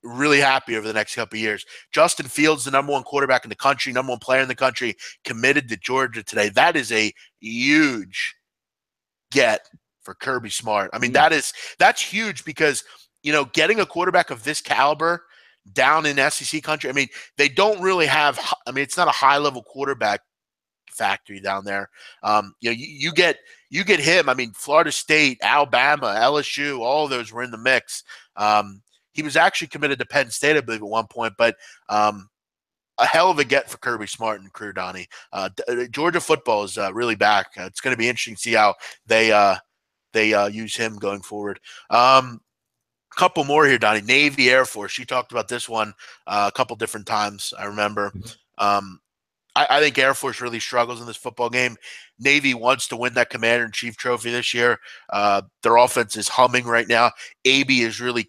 really happy over the next couple of years. Justin Fields, the #1 quarterback in the country, #1 player in the country, committed to Georgia today. That is a huge get for Kirby Smart. I mean, that's huge because, getting a quarterback of this caliber down in SEC country, I mean, they don't really have – I mean, it's not a high-level quarterback factory down there. You get him. I mean, Florida State, Alabama, LSU, all of those were in the mix. He was actually committed to Penn State, I believe, at one point, but a hell of a get for Kirby Smart and crew, Donnie. Georgia football is really back. It's going to be interesting to see how they use him going forward. Couple more here, Donnie. Navy, Air Force. You talked about this one a couple different times, I remember. I think Air Force really struggles in this football game. Navy wants to win that Commander-in-Chief trophy this year. Their offense is humming right now. AB is really,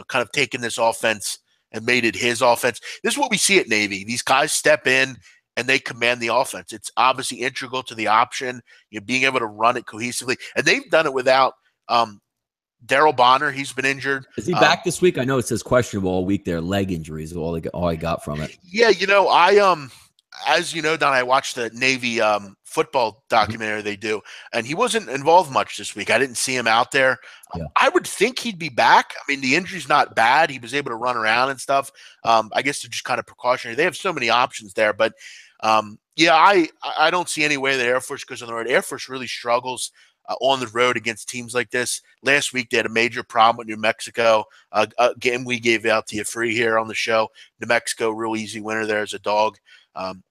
kind of taken this offense and made it his offense. This is what we see at Navy. These guys step in and they command the offense. It's obviously integral to the option, being able to run it cohesively. And they've done it without Daryl Bonner. He's been injured. Is he back this week? I know it says questionable all week there. Leg injuries is all I got from it. Yeah, as you know, Don, I watched the Navy football documentary they do, and he wasn't involved much this week. I didn't see him out there. Yeah. I would think he'd be back. I mean, the injury's not bad. He was able to run around and stuff. I guess they're just kind of precautionary. They have so many options there, but I don't see any way that Air Force goes on the road. Air Force really struggles on the road against teams like this. Last week, they had a major problem with New Mexico. A game we gave out to you free here on the show. New Mexico, real easy winner there as a dog.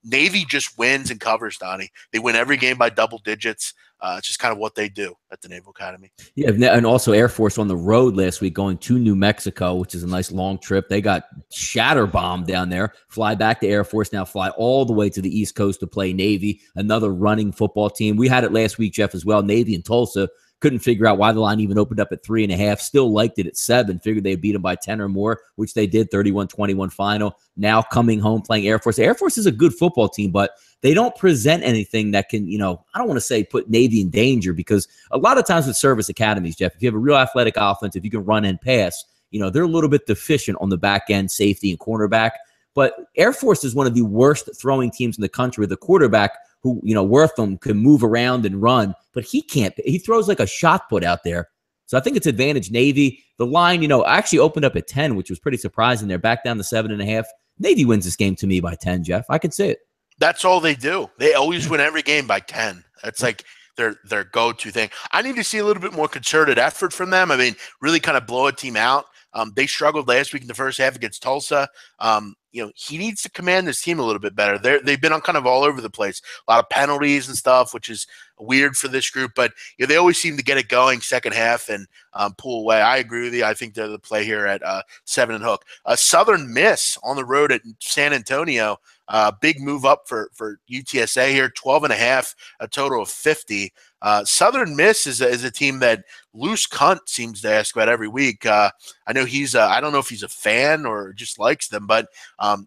Navy just wins and covers, Donnie. They win every game by double digits. It's just kind of what they do at the Naval Academy. Yeah, and also Air Force on the road last week going to New Mexico, which is a nice long trip. They got shatter bombed down there. Fly back to Air Force, now fly all the way to the East Coast to play Navy, another running football team. We had it last week, Jeff, as well. Navy and Tulsa. Couldn't figure out why the line even opened up at 3.5. Still liked it at 7. Figured they'd beat them by 10 or more, which they did. 31-21 final. Now coming home playing Air Force. Air Force is a good football team, but they don't present anything that can, I don't want to say put Navy in danger, because a lot of times with service academies, Jeff, if you have a real athletic offense, if you can run and pass, they're a little bit deficient on the back end, safety and cornerback. But Air Force is one of the worst throwing teams in the country. The quarterback who, Wortham can move around and run, but he can't. He throws like a shot put out there. So I think it's advantage Navy. The line, actually opened up at 10, which was pretty surprising. They're back down to 7.5. Navy wins this game to me by 10, Jeff. I could say it. That's all they do. They always win every game by 10. That's like their go-to thing. I need to see a little bit more concerted effort from them. I mean, really kind of blow a team out. They struggled last week in the first half against Tulsa. He needs to command this team a little bit better. They've been on kind of all over the place, a lot of penalties and stuff, which is weird for this group. But they always seem to get it going second half and pull away. I agree with you. I think they're the play here at 7 and hook. Southern Miss on the road at San Antonio. Big move up for UTSA here, 12.5, a total of 50. Southern Miss is a team that Loose Cunt seems to ask about every week. I know I don't know if he's a fan or just likes them, but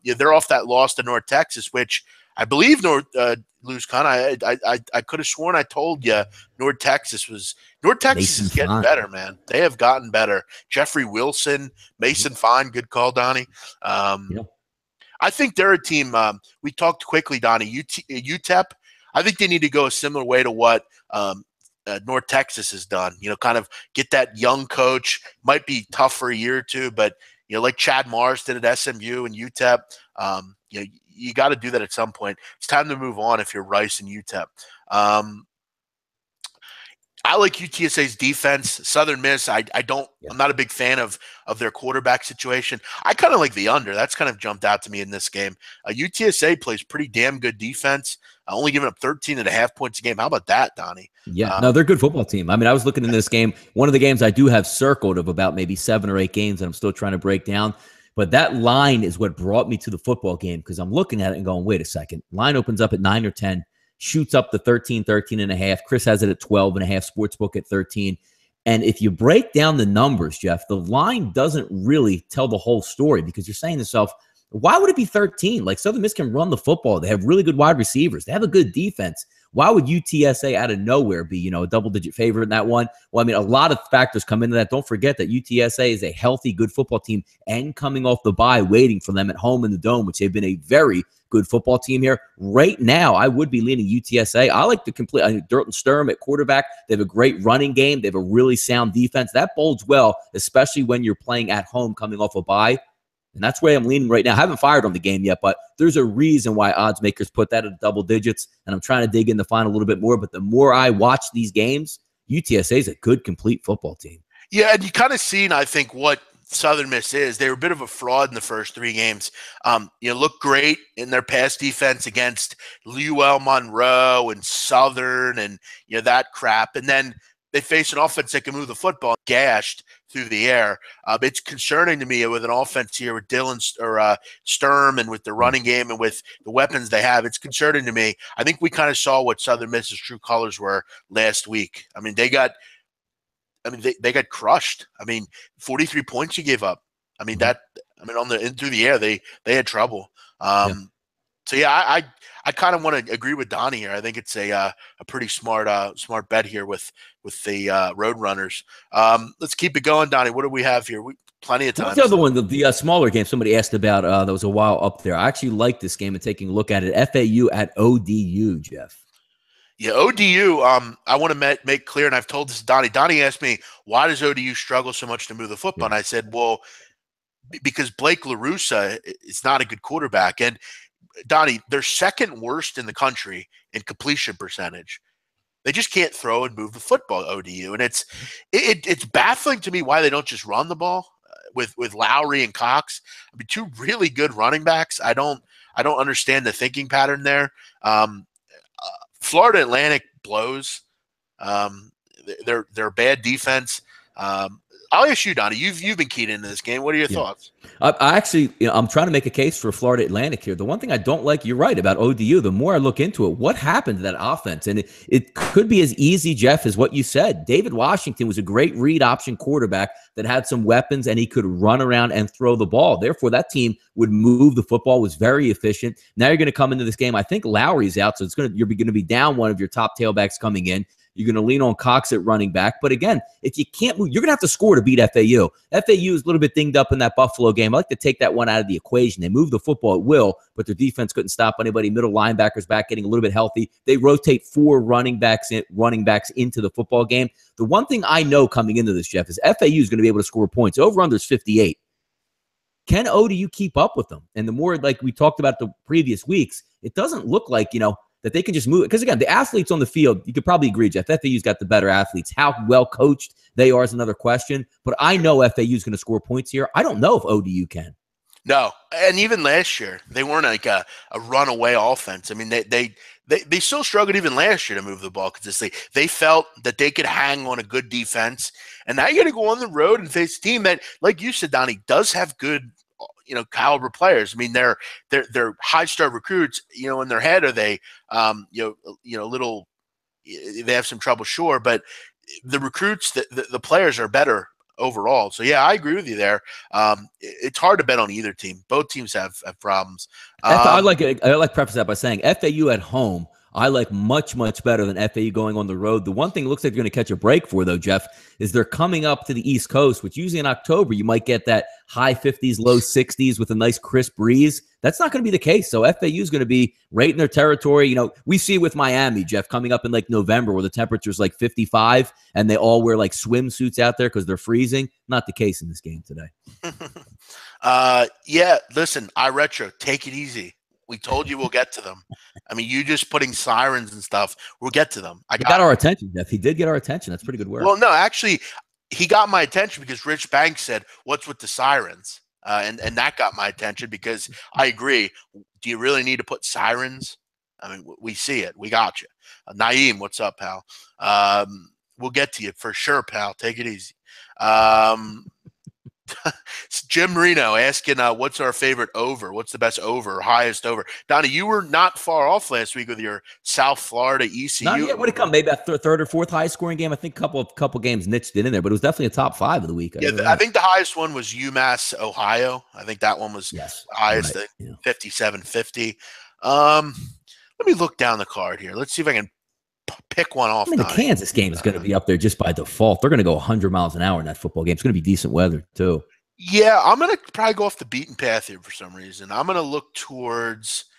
they're off that loss to North Texas, which I believe Loose Cunt. I could have sworn I told you North Texas is getting better, man. They have gotten better. Jeffrey Wilson, Mason Fine, good call, Donnie. I think they're a team. We talked quickly, Donnie. UTEP. I think they need to go a similar way to what North Texas has done. Kind of get that young coach. Might be tough for a year or two, but like Chad Morris did at SMU and UTEP. You got to do that at some point. It's time to move on if you're Rice and UTEP. I like UTSA's defense. Southern Miss, I'm not a big fan of their quarterback situation. I kind of like the under. That's kind of jumped out to me in this game. UTSA plays pretty damn good defense, only giving up 13.5 points a game. How about that, Donnie? Yeah, no, they're a good football team. I mean, I was looking in this game. One of the games I do have circled of about maybe 7 or 8 games that I'm still trying to break down. But that line is what brought me to the football game because I'm looking at it and going, wait a second. Line opens up at 9 or 10. Shoots up to 13.5. Chris has it at 12.5. Sportsbook at 13. And if you break down the numbers, Jeff, the line doesn't really tell the whole story because you're saying to yourself, why would it be 13? Like Southern Miss can run the football. They have really good wide receivers. They have a good defense. Why would UTSA out of nowhere be, a double-digit favorite in that one? Well, I mean, a lot of factors come into that. Don't forget that UTSA is a healthy, good football team and coming off the bye, waiting for them at home in the Dome, which they've been a very good football team here. Right now, I would be leaning UTSA. I like the complete Dirt and Sturm at quarterback. They have a great running game. They have a really sound defense. That bodes well, especially when you're playing at home coming off a bye. And that's where I'm leaning right now. I haven't fired on the game yet, but there's a reason why odds makers put that at double digits. And I'm trying to dig in to find a little bit more. But the more I watch these games, UTSA is a good, complete football team. Yeah, and you kind of seen, I think, what Southern Miss is. They were a bit of a fraud in the first 3 games. Look great in their pass defense against UL Monroe and Southern and that crap. And then they face an offense that can move the football gashed through the air. It's concerning to me with an offense here with Dylan or Sturm and with the running game and with the weapons they have. It's concerning to me. I think we kind of saw what Southern Miss's true colors were last week. I mean, they got crushed. 43 points you gave up. Through the air, they had trouble. So yeah, I kind of want to agree with Donnie here. I think it's a pretty smart bet here with the Roadrunners. Let's keep it going, Donnie. What do we have here? Plenty of time. What's the other one? The smaller game somebody asked about that was a while up there. I actually like this game and taking a look at it. FAU at ODU, Jeff. Yeah, ODU, I want to make clear, and I've told this to Donnie. Donnie asked me, why does ODU struggle so much to move the football? And I said, well, because Blake LaRussa is not a good quarterback. And Donnie, they're second worst in the country in completion percentage. They just can't throw and move the football, ODU. And it's baffling to me why they don't just run the ball with Lowry and Cox. 2 really good running backs. I don't understand the thinking pattern there. Florida Atlantic blows. They're a bad defense. I'll ask you, Donnie. You've been keyed into this game. What are your thoughts? I actually, I'm trying to make a case for Florida Atlantic here. The one thing I don't like, you're right, about ODU, the more I look into it, what happened to that offense? And it could be as easy, Jeff, as what you said. David Washington was a great read option quarterback that had some weapons, and he could run around and throw the ball. Therefore, that team would move the football, was very efficient. Now you're going to come into this game. I think Lowry's out, so you're going to be down one of your top tailbacks coming in. You're going to lean on Cox at running back. But again, if you can't move, you're going to have to score to beat FAU. FAU is a little bit dinged up in that Buffalo game. I like to take that one out of the equation. They move the football at will, but their defense couldn't stop anybody. Middle linebackers back getting a little bit healthy. They rotate 4 running backs into the football game. The one thing I know coming into this, Jeff, is FAU is going to be able to score points. Over-under is 58. Can ODU keep up with them? And the more, like we talked about the previous weeks, it doesn't look like, that they can just move it. Because again, the athletes on the field, you could probably agree, Jeff, FAU's got the better athletes. How well coached they are is another question. But I know FAU's going to score points here. I don't know if ODU can. No, and even last year, they weren't like a runaway offense. I mean, they still struggled even last year to move the ball consistently. They felt that they could hang on a good defense, and now you got to go on the road and face a team that, like you said, Donnie, does have good, caliber players. I mean, they're high star recruits. In their head, are they, little? They have some trouble, sure, but the recruits, the players are better overall. So yeah, I agree with you there. It's hard to bet on either team. Both teams have problems. I like preface that by saying FAU at home, I like much, much better than FAU going on the road. The one thing it looks like they're going to catch a break for, though, Jeff, is they're coming up to the East Coast, which usually in October you might get that high 50s, low 60s with a nice crisp breeze. That's not going to be the case. So FAU is going to be right in their territory. We see with Miami, Jeff, coming up in like November where the temperature's like 55 and they all wear like swimsuits out there because they're freezing. Not the case in this game today. Yeah, listen, iRetro, take it easy. We told you we'll get to them. I mean, you just putting sirens and stuff, we'll get to them. He got our attention, Jeff. He did get our attention. That's pretty good work. Well, no, actually, he got my attention because Rich Banks said, "What's with the sirens?" And that got my attention because I agree. Do you really need to put sirens? I mean, we see it. We got you. Naeem, what's up, pal? We'll get to you for sure, pal. Take it easy. Jim Marino asking, what's our favorite over? What's the best over or highest over? Donnie, you were not far off last week with your South Florida ECU. Not yet. Would it come? Maybe that third or fourth highest scoring game. I think a couple games niched it in there, but it was definitely a top 5 of the week. I think the highest one was UMass, Ohio. I think that one was highest at 57-50. Let me look down the card here. Let's see if I can pick one off. I mean, the Kansas game is going to be up there just by default. They're going to go 100 miles an hour in that football game. It's going to be decent weather, too. Yeah, I'm going to probably go off the beaten path here for some reason. I'm going to look towards –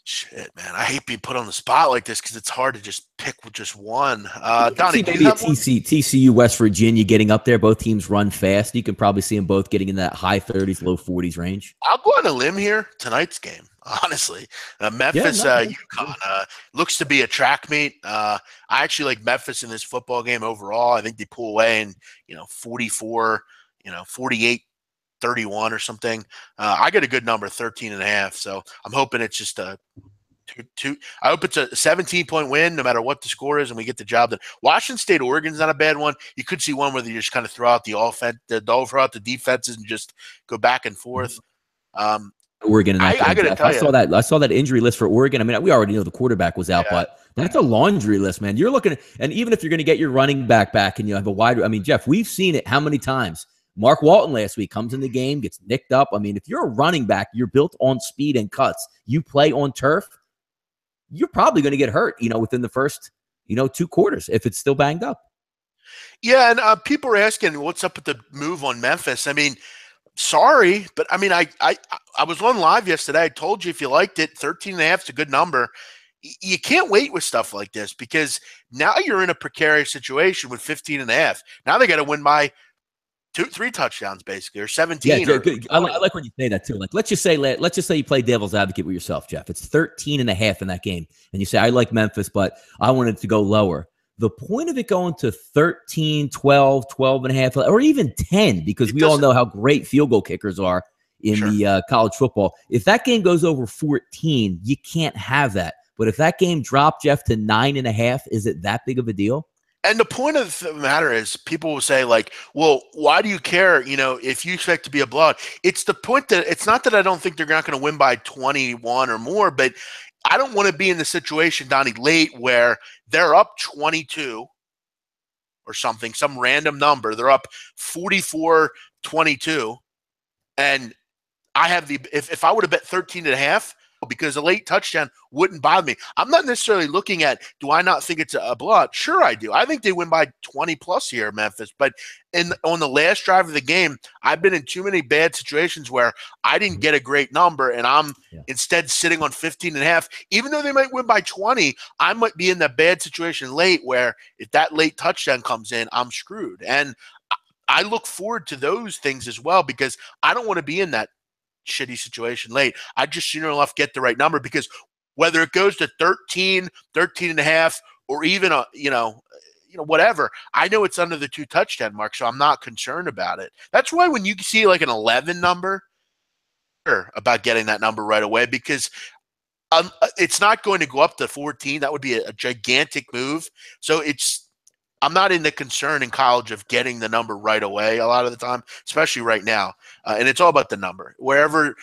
shit, man. I hate being put on the spot like this because it's hard to just pick just one. Donnie, maybe a TCU, West Virginia getting up there. Both teams run fast. You can probably see them both getting in that high 30s, low 40s range. I'll go on a limb here. Tonight's game, honestly. Memphis, UConn looks to be a track meet. I actually like Memphis in this football game overall. I think they pull away in 44, 48-31 or something. I get a good number, 13.5. So I'm hoping it's just a two. I hope it's a 17-point win, no matter what the score is, and we get the job done. Washington State, Oregon's not a bad one. You could see one where you just kind of throw out the offense, throw out the defenses, and just go back and forth. Oregon in that game. I got to tell you, I saw that injury list for Oregon. I mean, we already know the quarterback was out, but that's a laundry list, man. You're looking at, and even if you're going to get your running back and you have a wide, I mean, Jeff, we've seen it how many times. Mark Walton last week comes in the game, gets nicked up. I mean, if you're a running back, you're built on speed and cuts. You play on turf, you're probably going to get hurt, within the first, 2 quarters if it's still banged up. Yeah, and people are asking, what's up with the move on Memphis? I mean, sorry, but I mean, I was on live yesterday. I told you if you liked it, 13.5 is a good number. You can't wait with stuff like this because now you're in a precarious situation with 15.5. Now they got to win by 3 touchdowns basically, or 17. Yeah, I like when you say that too. Like, let's just say you play devil's advocate with yourself, Jeff. It's 13.5 in that game, and you say I like Memphis, but I wanted to go lower. The point of it going to 13, 12, 12.5, or even 10, because we all know how great field goal kickers are in the college football. If that game goes over 14, you can't have that. But if that game dropped, Jeff, to 9.5, is it that big of a deal? And the point of the matter is people will say like, well, why do you care, if you expect to be a blowout? It's the point that it's not that I don't think they're not going to win by 21 or more, but I don't want to be in the situation, Donnie, late where they're up 22 or something, some random number. They're up 44-22. And I have if I would have bet 13.5, because a late touchdown wouldn't bother me. I'm not necessarily looking at, do I not think it's a blowout? Sure, I do. I think they win by 20 plus here, Memphis. But on the last drive of the game, I've been in too many bad situations where I didn't get a great number, and I'm instead sitting on 15.5. Even though they might win by 20, I might be in that bad situation late where if that late touchdown comes in, I'm screwed. And I look forward to those things as well because I don't want to be in that shitty situation late. I just sooner enough get the right number because whether it goes to 13, 13 and a half, or even whatever. I know it's under the 2 touchdown mark, so I'm not concerned about it. That's why when you see like an 11 number, sure about getting that number right away, because it's not going to go up to 14. That would be a gigantic move. So I'm not in the concern in college of getting the number right away a lot of the time, especially right now. And it's all about the number. Whatever,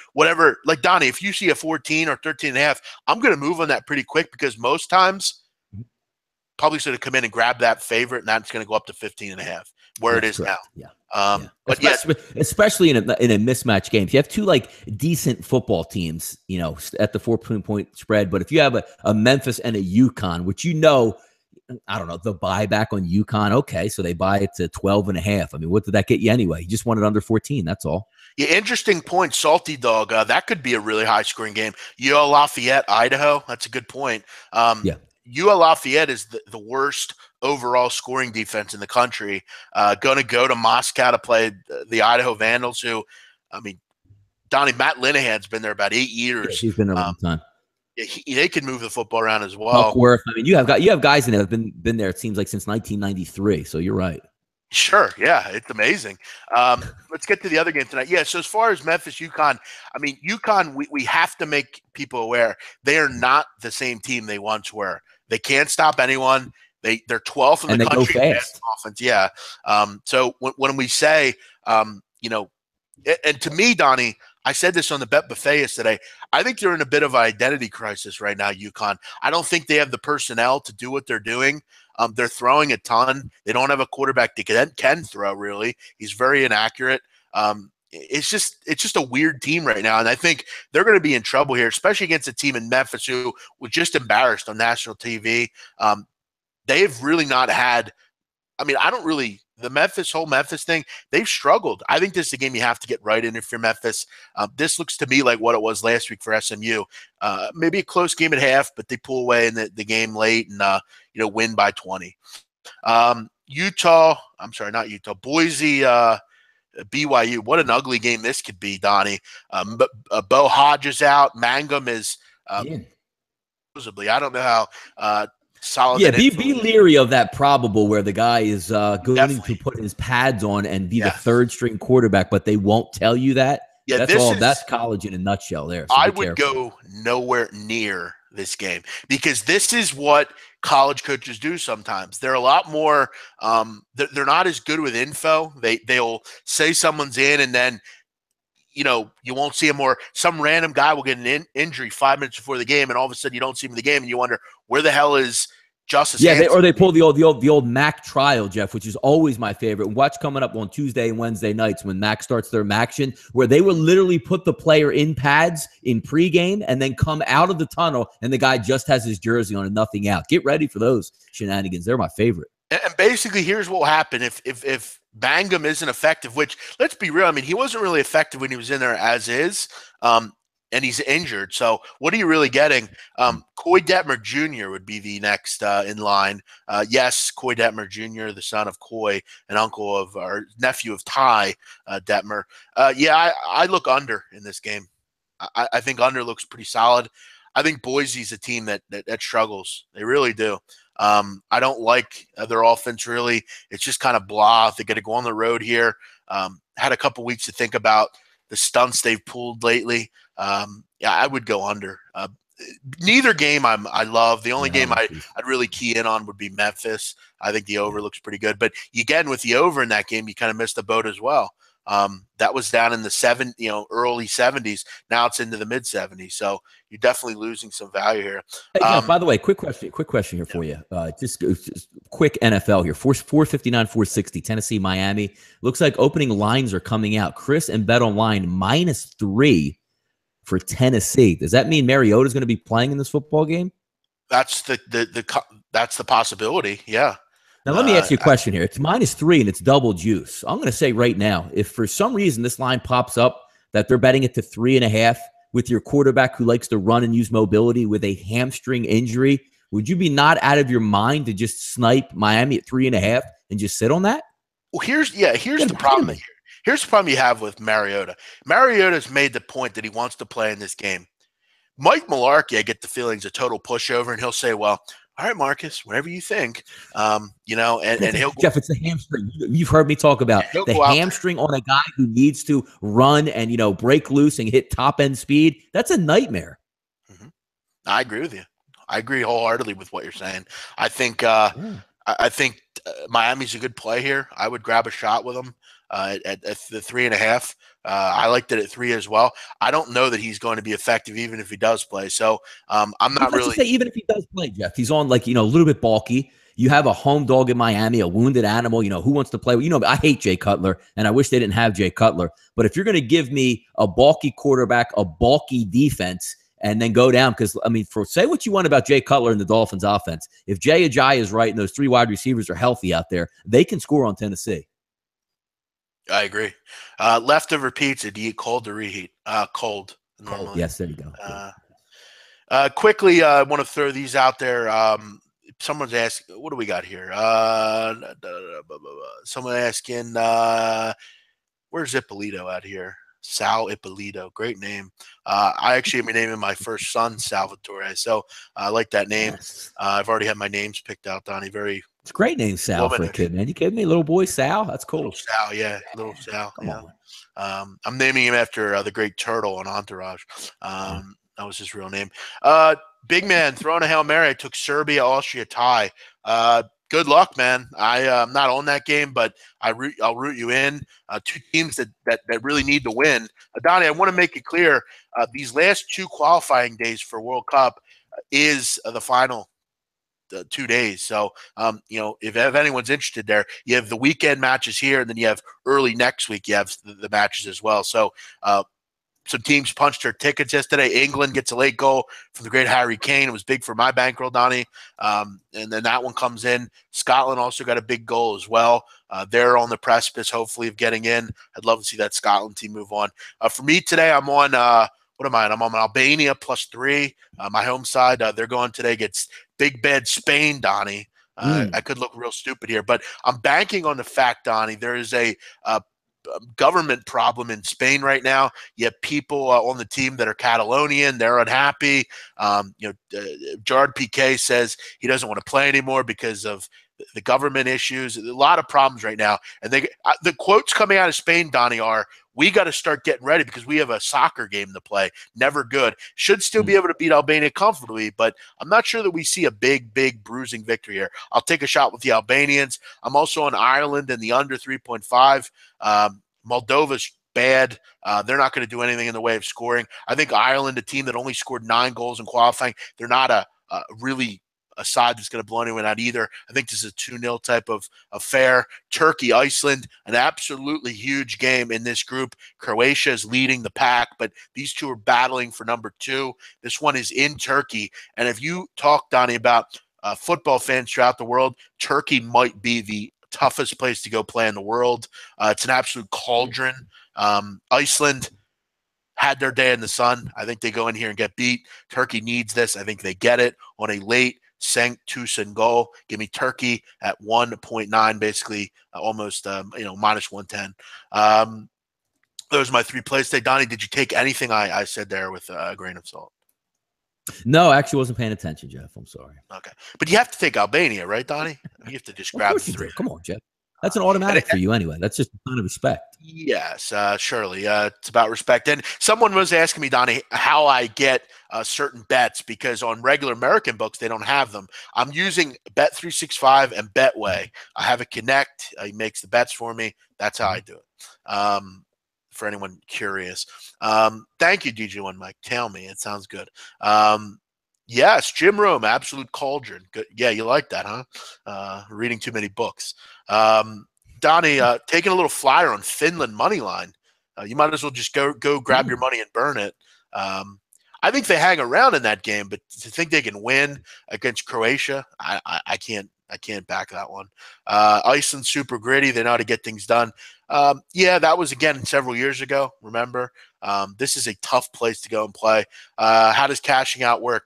like Donnie, if you see a 14 or 13 and a half, I'm going to move on that pretty quick, because most times probably should have come in and grabbed that favorite, and that's going to go up to 15 and a half, where it is correct. now. Yeah. But especially in a mismatch game. If you have 2 like decent football teams, at the 4-point spread, but if you have a Memphis and a UConn, which I don't know, the buyback on UConn, okay, so they buy it to 12 and a half. I mean, what did that get you anyway? You just want it under 14, that's all. Yeah, interesting point, Salty Dog. That could be a really high-scoring game. UL Lafayette, Idaho, that's a good point. UL Lafayette is the worst overall scoring defense in the country. Going to go to Moscow to play the Idaho Vandals, who, I mean, Donnie, Matt Linehan's been there about 8 years. Yeah, he's been there a long time. They can move the football around as well. Huckworth. I mean, you have guys in there that have been there, it seems like, since 1993. So you're right. Sure. Yeah, it's amazing. Let's get to the other game tonight. Yeah, so as far as Memphis, UConn, I mean, UConn, we have to make people aware they are not the same team they once were. They can't stop anyone. They're 12th in the country in offense. Yeah. So when we say, and to me, Donnie, I said this on the Bet Buffet yesterday, I think they're in a bit of an identity crisis right now, UConn. I don't think they have the personnel to do what they're doing. They're throwing a ton. They don't have a quarterback that can throw, really. He's very inaccurate. It's just a weird team right now, and I think they're going to be in trouble here, especially against a team in Memphis who was just embarrassed on national TV. They've really not had – I mean, the whole Memphis thing, they've struggled. I think this is a game you have to get right in if you're Memphis. This looks to me like what it was last week for SMU. Maybe a close game at half, but they pull away in the game late and win by 20. Boise, BYU. What an ugly game this could be, Donnie. Bo Hodge is out. Mangum is supposedly. I don't know how solid. Yeah, be leery of that probable where the guy is going to put his pads on and be the third string quarterback, but they won't tell you that. Yeah, that's college in a nutshell there. So I would go nowhere near this game, because this is what college coaches do sometimes. They're a lot more they're not as good with info. They'll say someone's in, and then you won't see him, or some random guy will get an injury 5 minutes before the game, and all of a sudden you don't see him in the game, and you wonder where the hell is Justice. Yeah, they pull the old Mac trial, Jeff, which is always my favorite. Watch coming up on Tuesday and Wednesday nights when Mac starts their Maction, where they will literally put the player in pads in pregame and then come out of the tunnel, and the guy just has his jersey on and nothing out. Get ready for those shenanigans. They're my favorite. And basically, here's what will happen if Mangum isn't effective, which, let's be real, I mean, he wasn't really effective when he was in there as is, and he's injured. So what are you really getting? Coy Detmer Jr. would be the next in line. Yes, Coy Detmer Jr., the son of Coy, and nephew of Ty Detmer. I look under in this game. I think under looks pretty solid. I think Boise's a team that struggles. They really do. I don't like their offense, really. It's just kind of blah. They got to go on the road here. Had a couple weeks to think about the stunts they've pulled lately. I would go under. Neither game I love. The only game I'd really key in on would be Memphis. I think the over looks pretty good. But again, with the over in that game, you kind of missed the boat as well. That was down in the early 70s. Now it's into the mid 70s. So you're definitely losing some value here. Hey, Jeff, by the way, quick question here for you. Just quick NFL here. 459, 460, Tennessee, Miami. Looks like opening lines are coming out. Chris and Bet Online -3 for Tennessee. Does that mean Mariota is going to be playing in this football game? That's the possibility. Yeah. Now, let me ask you a question here. It's -3 and it's double juice. I'm going to say right now, if for some reason this line pops up that they're betting it to 3.5 with your quarterback who likes to run and use mobility with a hamstring injury, would you be not out of your mind to just snipe Miami at 3.5 and just sit on that? Well, here's the problem here. Here's the problem you have with Mariota. Mariota's made the point that he wants to play in this game. Mike Mularkey, I get the feeling, is a total pushover, and he'll say, well, all right, Marcus, whatever you think, and he'll Jeff, it's the hamstring. You've heard me talk about the go out hamstring on a guy who needs to run and, break loose and hit top end speed. That's a nightmare. Mm-hmm. I agree with you. I agree wholeheartedly with what you're saying. I think Miami's a good play here. I would grab a shot with him at the 3.5. I liked it at 3 as well. I don't know that he's going to be effective even if he does play. So I'm not really say even if he does play, Jeff, he's on a little bit bulky. You have a home dog in Miami, a wounded animal. Who wants to play? I hate Jay Cutler, and I wish they didn't have Jay Cutler. But if you're going to give me a bulky quarterback, a bulky defense, and then go down, because, say what you want about Jay Cutler and the Dolphins offense. If Jay Ajayi is right and those 3 wide receivers are healthy out there, they can score on Tennessee. I agree. Leftover pizza, do you eat cold or reheat? Cold. Cold. Yes, there you go. Quickly, I want to throw these out there. Someone's asking, what do we got here? Someone asking, where's Ippolito out here? Sal Ippolito, great name. I actually am naming my first son Salvatore, so I like that name. Yes. I've already had my names picked out, Donnie. It's a great name, Sal, for a kid, man. You kidding me? Little boy Sal? That's cool. Little Sal, yeah. Little Sal. Come on. I'm naming him after the great turtle on Entourage. That was his real name. Big man, throwing a Hail Mary. I took Serbia, Austria tie. Good luck, man. I'm not on that game, but I'll root you in. 2 teams that really need to win. Donnie, I want to make it clear, these last 2 qualifying days for World Cup is the final 2 days. So, if anyone's interested there, you have the weekend matches here, and then you have early next week, you have the matches as well. So, some teams punched their tickets yesterday. England gets a late goal from the great Harry Kane. It was big for my bankroll, Donnie. And then that one comes in. Scotland also got a big goal as well. They're on the precipice, hopefully, of getting in. I'd love to see that Scotland team move on. For me today, I'm on what am I? I'm on Albania +3. My home side, they're going today against Big Bad Spain, Donnie. I could look real stupid here, but I'm banking on the fact, Donnie, there is a government problem in Spain right now. You have people on the team that are Catalonian. They're unhappy. Gerard Piqué says he doesn't want to play anymore because of the government issues. A lot of problems right now. And the quotes coming out of Spain, Donnie, are, we got to start getting ready because we have a soccer game to play. Never good. Should still be able to beat Albania comfortably, but I'm not sure that we see a big bruising victory here. I'll take a shot with the Albanians. I'm also on Ireland in the under 3.5. Moldova's bad. They're not going to do anything in the way of scoring. I think Ireland, a team that only scored 9 goals in qualifying, they're not a side that's going to blow anyone out either. I think this is a 2-0 type of affair. Turkey, Iceland, an absolutely huge game in this group. Croatia is leading the pack, but these 2 are battling for number 2. This one is in Turkey. And if you talk, Donnie, about football fans throughout the world, Turkey might be the toughest place to go play in the world. It's an absolute cauldron. Iceland had their day in the sun. I think they go in here and get beat. Turkey needs this. I think they get it on a late St. Tucson goal. Give me Turkey at 1.9, basically almost minus 110. Those are my 3 plays today. Donnie, did you take anything I said there with a grain of salt? No, I actually wasn't paying attention, Jeff. I'm sorry. Okay. But you have to take Albania, right, Donnie? You have to just grab the 3. Come on, Jeff. That's an automatic for you anyway. That's just a sign of respect. Yes, surely. It's about respect. And someone was asking me, Donnie, how I get certain bets, because on regular American books, they don't have them. I'm using Bet365 and Betway. I have a Connect. He makes the bets for me. That's how I do it. For anyone curious. Thank you, DJ1 Mike. Tell me. It sounds good. Yes, Jim Rome, absolute cauldron. Good. Yeah, you like that, huh? Reading too many books. Donnie, taking a little flyer on Finland money line. You might as well just go grab your money and burn it. I think they hang around in that game, but to think they can win against Croatia, I can't back that one. Iceland super gritty. They know how to get things done. Yeah, that was again several years ago. Remember, this is a tough place to go and play. How does cashing out work?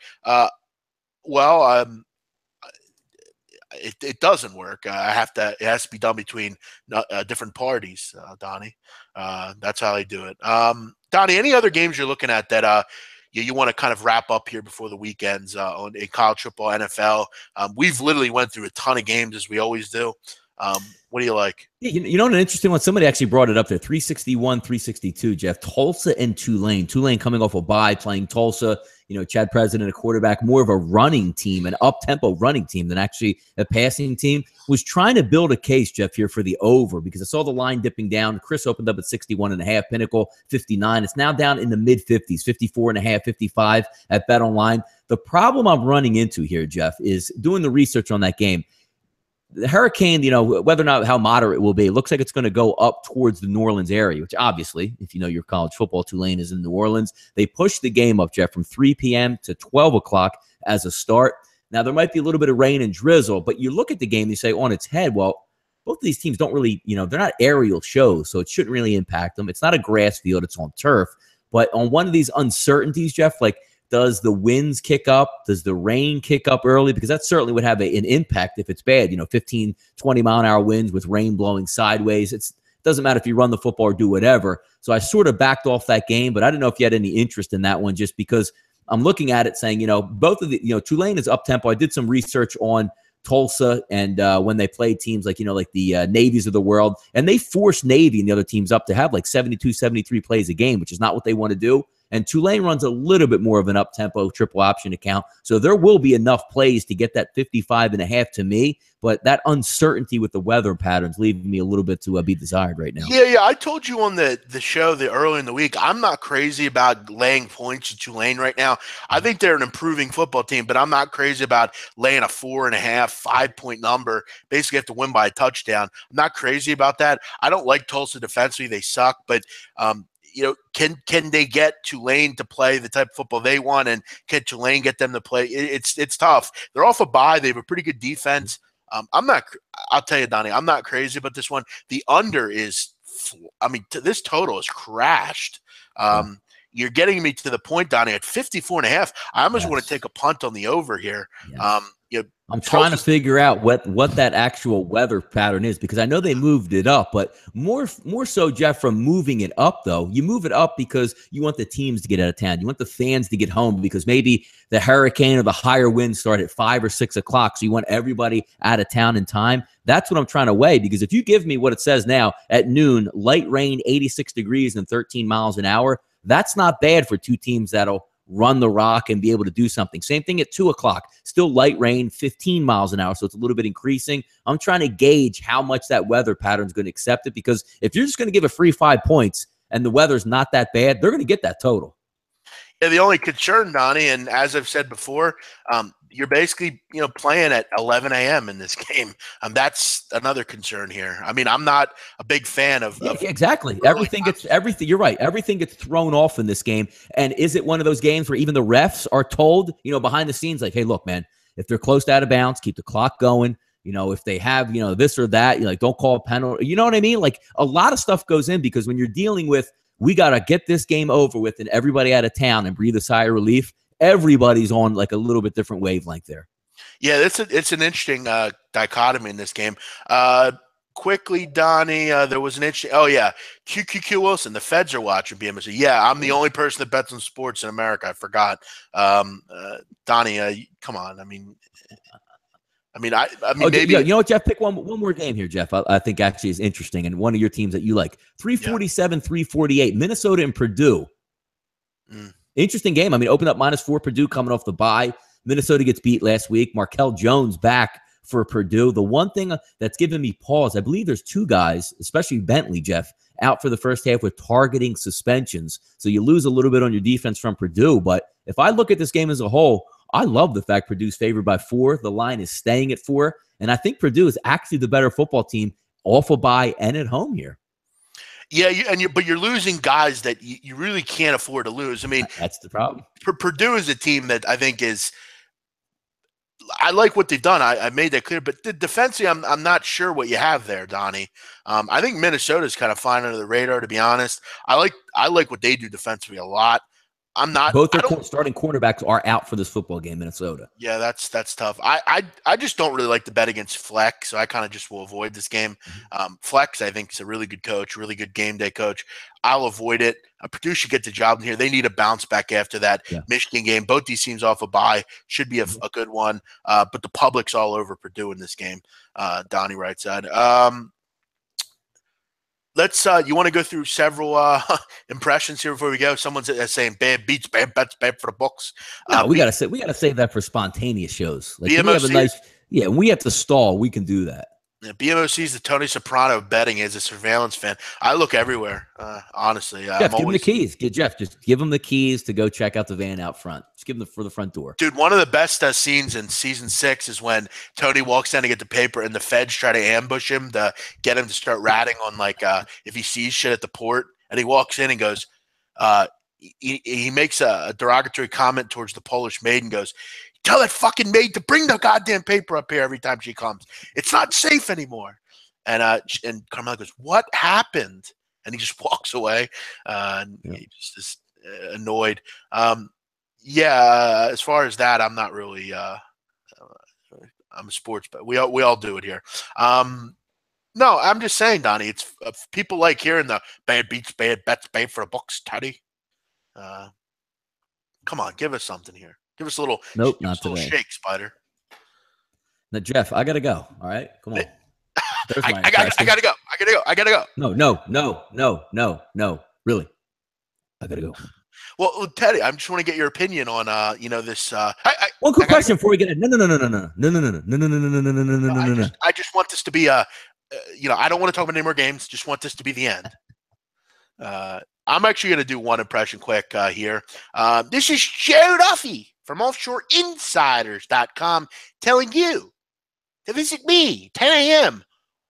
It doesn't work. It has to be done between different parties, Donnie. That's how I do it. Donnie, any other games you're looking at that you want to kind of wrap up here before the weekends in college football, NFL. We've literally went through a ton of games as we always do. What do you like? Yeah, you know, an interesting one. Somebody actually brought it up there. 361, 362, Jeff. Tulsa and Tulane. Tulane coming off a bye, playing Tulsa. You know, Chad President, a quarterback, more of a running team, an up-tempo running team than actually a passing team. Was trying to build a case, Jeff, here for the over because I saw the line dipping down. Chris opened up at 61.5, Pinnacle 59. It's now down in the mid-50s, 54.5, 55 at BetOnline. The problem I'm running into here, Jeff, is doing the research on that game. The hurricane, you know, whether or not how moderate it will be, it looks like it's going to go up towards the New Orleans area, which obviously, if you know your college football, Tulane is in New Orleans. They pushed the game up, Jeff, from 3 p.m. to 12 o'clock as a start. Now, there might be a little bit of rain and drizzle, but you look at the game, you say on its head, well, both of these teams don't really, you know, they're not aerial shows, so it shouldn't really impact them. It's not a grass field, it's on turf. But on one of these uncertainties, Jeff, like, does the winds kick up? Does the rain kick up early? Because that certainly would have an impact if it's bad, you know, 15, 20-mile-an-hour winds with rain blowing sideways. It doesn't matter if you run the football or do whatever. So I sort of backed off that game, but I didn't know if you had any interest in that one just because I'm looking at it saying, you know, both of the, you know, Tulane is up-tempo. I did some research on Tulsa and when they played teams like, you know, like the Navies of the world, and they forced Navy and the other teams up to have like 72, 73 plays a game, which is not what they want to do. And Tulane runs a little bit more of an up-tempo triple option account. So there will be enough plays to get that 55.5 to me. But that uncertainty with the weather patterns leaving me a little bit to be desired right now. Yeah. I told you on the show early in the week, I'm not crazy about laying points to Tulane right now. I think they're an improving football team, but I'm not crazy about laying a 4.5, 5-point number. Basically have to win by a touchdown. I'm not crazy about that. I don't like Tulsa defensively. They suck, but you know, can they get Tulane to play the type of football they want, and can Tulane get them to play? It's tough. They're off a bye. They have a pretty good defense. I'll tell you, Donnie, I'm not crazy about this one. The under is, I mean, this total is crashed. You're getting me to the point, Donnie, at 54.5. I almost want to take a punt on the over here. Yes. I'm trying to figure out what that actual weather pattern is because I know they moved it up, but more so, Jeff, from moving it up, though, you move it up because you want the teams to get out of town. You want the fans to get home because maybe the hurricane or the higher winds start at 5 or 6 o'clock. So you want everybody out of town in time. That's what I'm trying to weigh because if you give me what it says now at noon, light rain, 86 degrees and 13 miles an hour, that's not bad for two teams that'll run the rock and be able to do something. Same thing at 2 o'clock, still light rain, 15 miles an hour. So it's a little bit increasing. I'm trying to gauge how much that weather pattern is going to accept it because if you're just going to give a free 5 points and the weather's not that bad, they're going to get that total. Yeah, the only concern, Donnie, and as I've said before, you're basically, you know, playing at 11 a.m. in this game. That's another concern here. I mean, I'm not a big fan of exactly. Everything. You're right. Everything gets thrown off in this game. And is it one of those games where even the refs are told, you know, behind the scenes, like, hey, look, man, if they're close to out of bounds, keep the clock going. You know, if they have, you know, this or that, you know, like, don't call a penalty. You know what I mean? Like a lot of stuff goes in because when you're dealing with, we got to get this game over with and everybody out of town and breathe a sigh of relief. Everybody's on like a little bit different wavelength there. Yeah, it's an interesting dichotomy in this game. Quickly, Donnie, there was an interesting. Oh yeah, QQQ Wilson. The feds are watching BMOC. Yeah, I'm the only person that bets on sports in America. I forgot. Donnie, come on. I mean, maybe you know what, Jeff? Pick one more game here, Jeff. I think actually is interesting, and one of your teams that you like. 347, 348. Minnesota and Purdue. Interesting game. I mean, opened up -4. Purdue coming off the bye. Minnesota gets beat last week. Markel Jones back for Purdue. The one thing that's given me pause, I believe there's 2 guys, especially Bentley, Jeff, out for the first half with targeting suspensions. So you lose a little bit on your defense from Purdue. But if I look at this game as a whole, I love the fact Purdue's favored by 4. The line is staying at 4. And I think Purdue is actually the better football team off a bye and at home here. Yeah, but you're losing guys that you really can't afford to lose. I mean, that's the problem. Purdue is a team that I think is – I like what they've done. I made that clear. But defensively, I'm not sure what you have there, Donnie. I think Minnesota's kind of fine under the radar, to be honest. I like what they do defensively a lot. I'm not. Both their starting quarterbacks are out for this football game, Minnesota. Yeah, that's tough. I just don't really like to bet against Fleck, so I kind of just will avoid this game. Flex, I think, is a really good coach, really good game day coach. I'll avoid it. Purdue should get the job in here. They need a bounce back after that Michigan game. Both these teams off a bye. Should be a good one. But the public's all over Purdue in this game. Donnie Rightside. Let's. You want to go through several impressions here before we go? Someone's saying bad beats, bad bets, bad for the books. No, we gotta save that for spontaneous shows. Like, BMOC, we have a nice, we have to stall. We can do that. Yeah, BMOC is the Tony Soprano of betting as a surveillance fan. I look everywhere, honestly. Jeff, give him the keys. Just give him the keys to go check out the van out front. Just give him for the front door. Dude, one of the best scenes in season 6 is when Tony walks down to get the paper and the feds try to ambush him to get him to start ratting on, like, if he sees shit at the port. And he walks in and goes, he makes a derogatory comment towards the Polish maid and goes, tell that fucking maid to bring the goddamn paper up here every time she comes. It's not safe anymore. And Carmelo goes, what happened? And he just walks away. He just is annoyed. As far as that, I'm not really I'm a sports bet. We all do it here. No, I'm just saying, Donnie, it's people like hearing the bad beats, bad bets, bad for the books, Teddy. Come on, give us something here. Give us a little, not today. Shake, Spider. Now, Jeff, I gotta go. All right, come on. I gotta go. No. Really, I gotta go. Well, Teddy, I just want to get your opinion on this. One quick question before we get it. No. I just want this to be I don't want to talk about any more games. Just want this to be the end. I'm actually going to do one impression quick here. This is Joe Duffy from OffshoreInsiders.com telling you to visit me 10 a.m.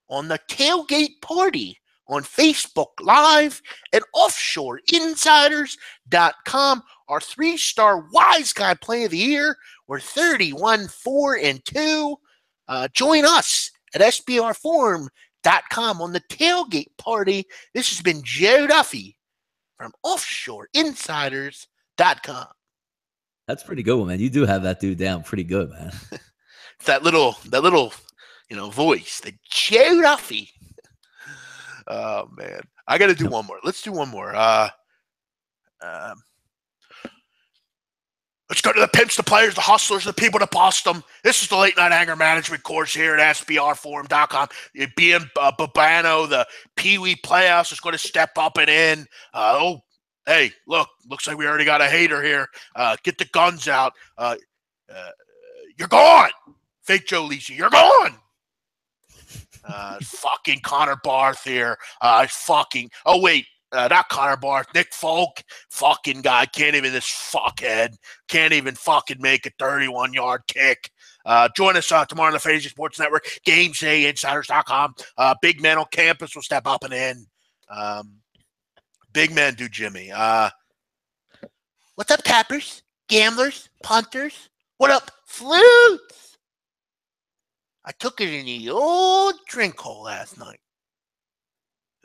on the tailgate party on Facebook Live and OffshoreInsiders.com. Our 3-star Wise Guy Play of the Year. We're 31-4-2. Join us at SBRForum.com on the tailgate party. This has been Joe Duffy from OffshoreInsiders.com. That's pretty good, man. You do have that dude down pretty good, man. that little voice, the Joe Duffy. Oh man, I got to do one more. Let's do one more. Let's go to the pimps, the players, the hustlers, the people that bossed them. This is the late night anger management course here at SBRForum.com. BM Babano, the Pee Wee playoffs is going to step up and in. Hey, look, looks like we already got a hater here. Get the guns out. You're gone. Fake Joe Lisi, you're gone. Fucking Connor Barth here. Not Connor Barth, Nick Folk. Fucking guy. Can't even fucking make a 31-yard kick. Join us tomorrow on the Fantasy Sports Network. GamesDayInsiders.com. Big man on campus will step up and in. Big man do Jimmy. What's up, tappers, gamblers, punters? What up, flutes? I took it in the old drink hole last night.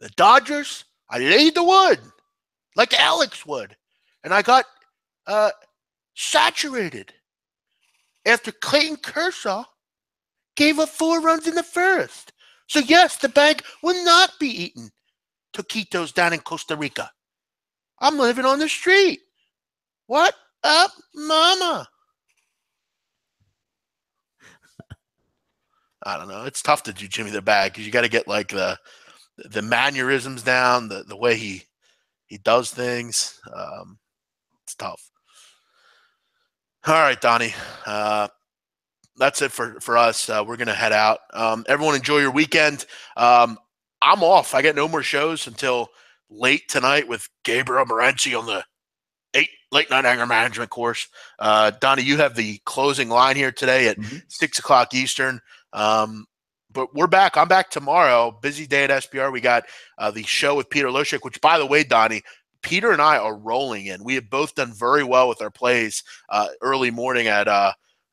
The Dodgers, I laid the wood like Alex would. And I got saturated after Clayton Kershaw gave up 4 runs in the first. So, yes, the bag will not be eaten taquitos down in Costa Rica. I'm living on the street. What up, mama? I don't know. It's tough to do Jimmy the Bag because you got to get like the mannerisms down, the way he does things. It's tough. All right, Donnie. That's it for us. We're going to head out. Everyone enjoy your weekend. I'm off. I got no more shows until late tonight with Gabriel Morency on the late night anger management course. Donnie, you have the closing line here today at 6 o'clock Eastern. But we're back. I'm back tomorrow. Busy day at SBR. We got the show with Peter Loshik, which, by the way, Donnie, Peter and I are rolling in. We have both done very well with our plays early morning at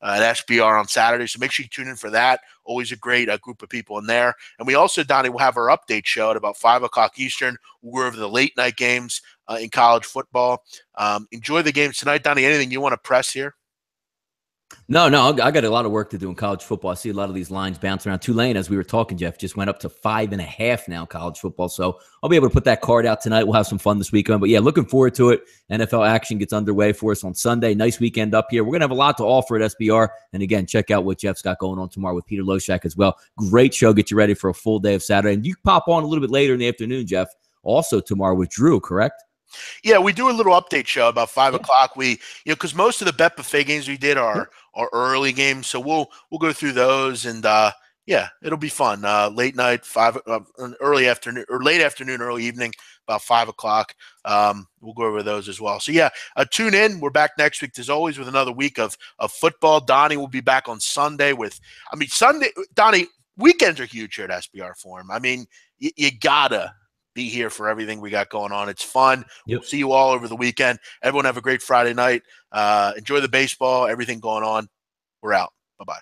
at SBR on Saturday. So make sure you tune in for that. Always a great group of people in there. And we also, Donnie, will have our update show at about 5 o'clock Eastern. We'll go over the late night games in college football. Enjoy the games tonight, Donnie. Anything you want to press here? No, I got a lot of work to do in college football. I see a lot of these lines bounce around. Tulane, as we were talking, Jeff, just went up to 5.5 now, college football. So I'll be able to put that card out tonight. We'll have some fun this weekend. But yeah, looking forward to it. NFL action gets underway for us on Sunday. Nice weekend up here. We're going to have a lot to offer at SBR. And again, check out what Jeff's got going on tomorrow with Peter Loshak as well. Great show. Get you ready for a full day of Saturday. And you pop on a little bit later in the afternoon, Jeff, also tomorrow with Drew, correct? Yeah, we do a little update show about 5 o'clock. We, because most of the Bet Buffet games we did are early games, so we'll go through those, and yeah, it'll be fun. Late night, early afternoon, or late afternoon, early evening, about 5 o'clock. We'll go over those as well. So yeah, tune in. We're back next week, as always, with another week of football. Donnie will be back on Sunday Sunday. Donnie, weekends are huge here at SBR Forum. I mean, you gotta be here for everything we got going on. It's fun. We'll see you all over the weekend. Everyone have a great Friday night. Enjoy the baseball, everything going on. We're out. Bye-bye.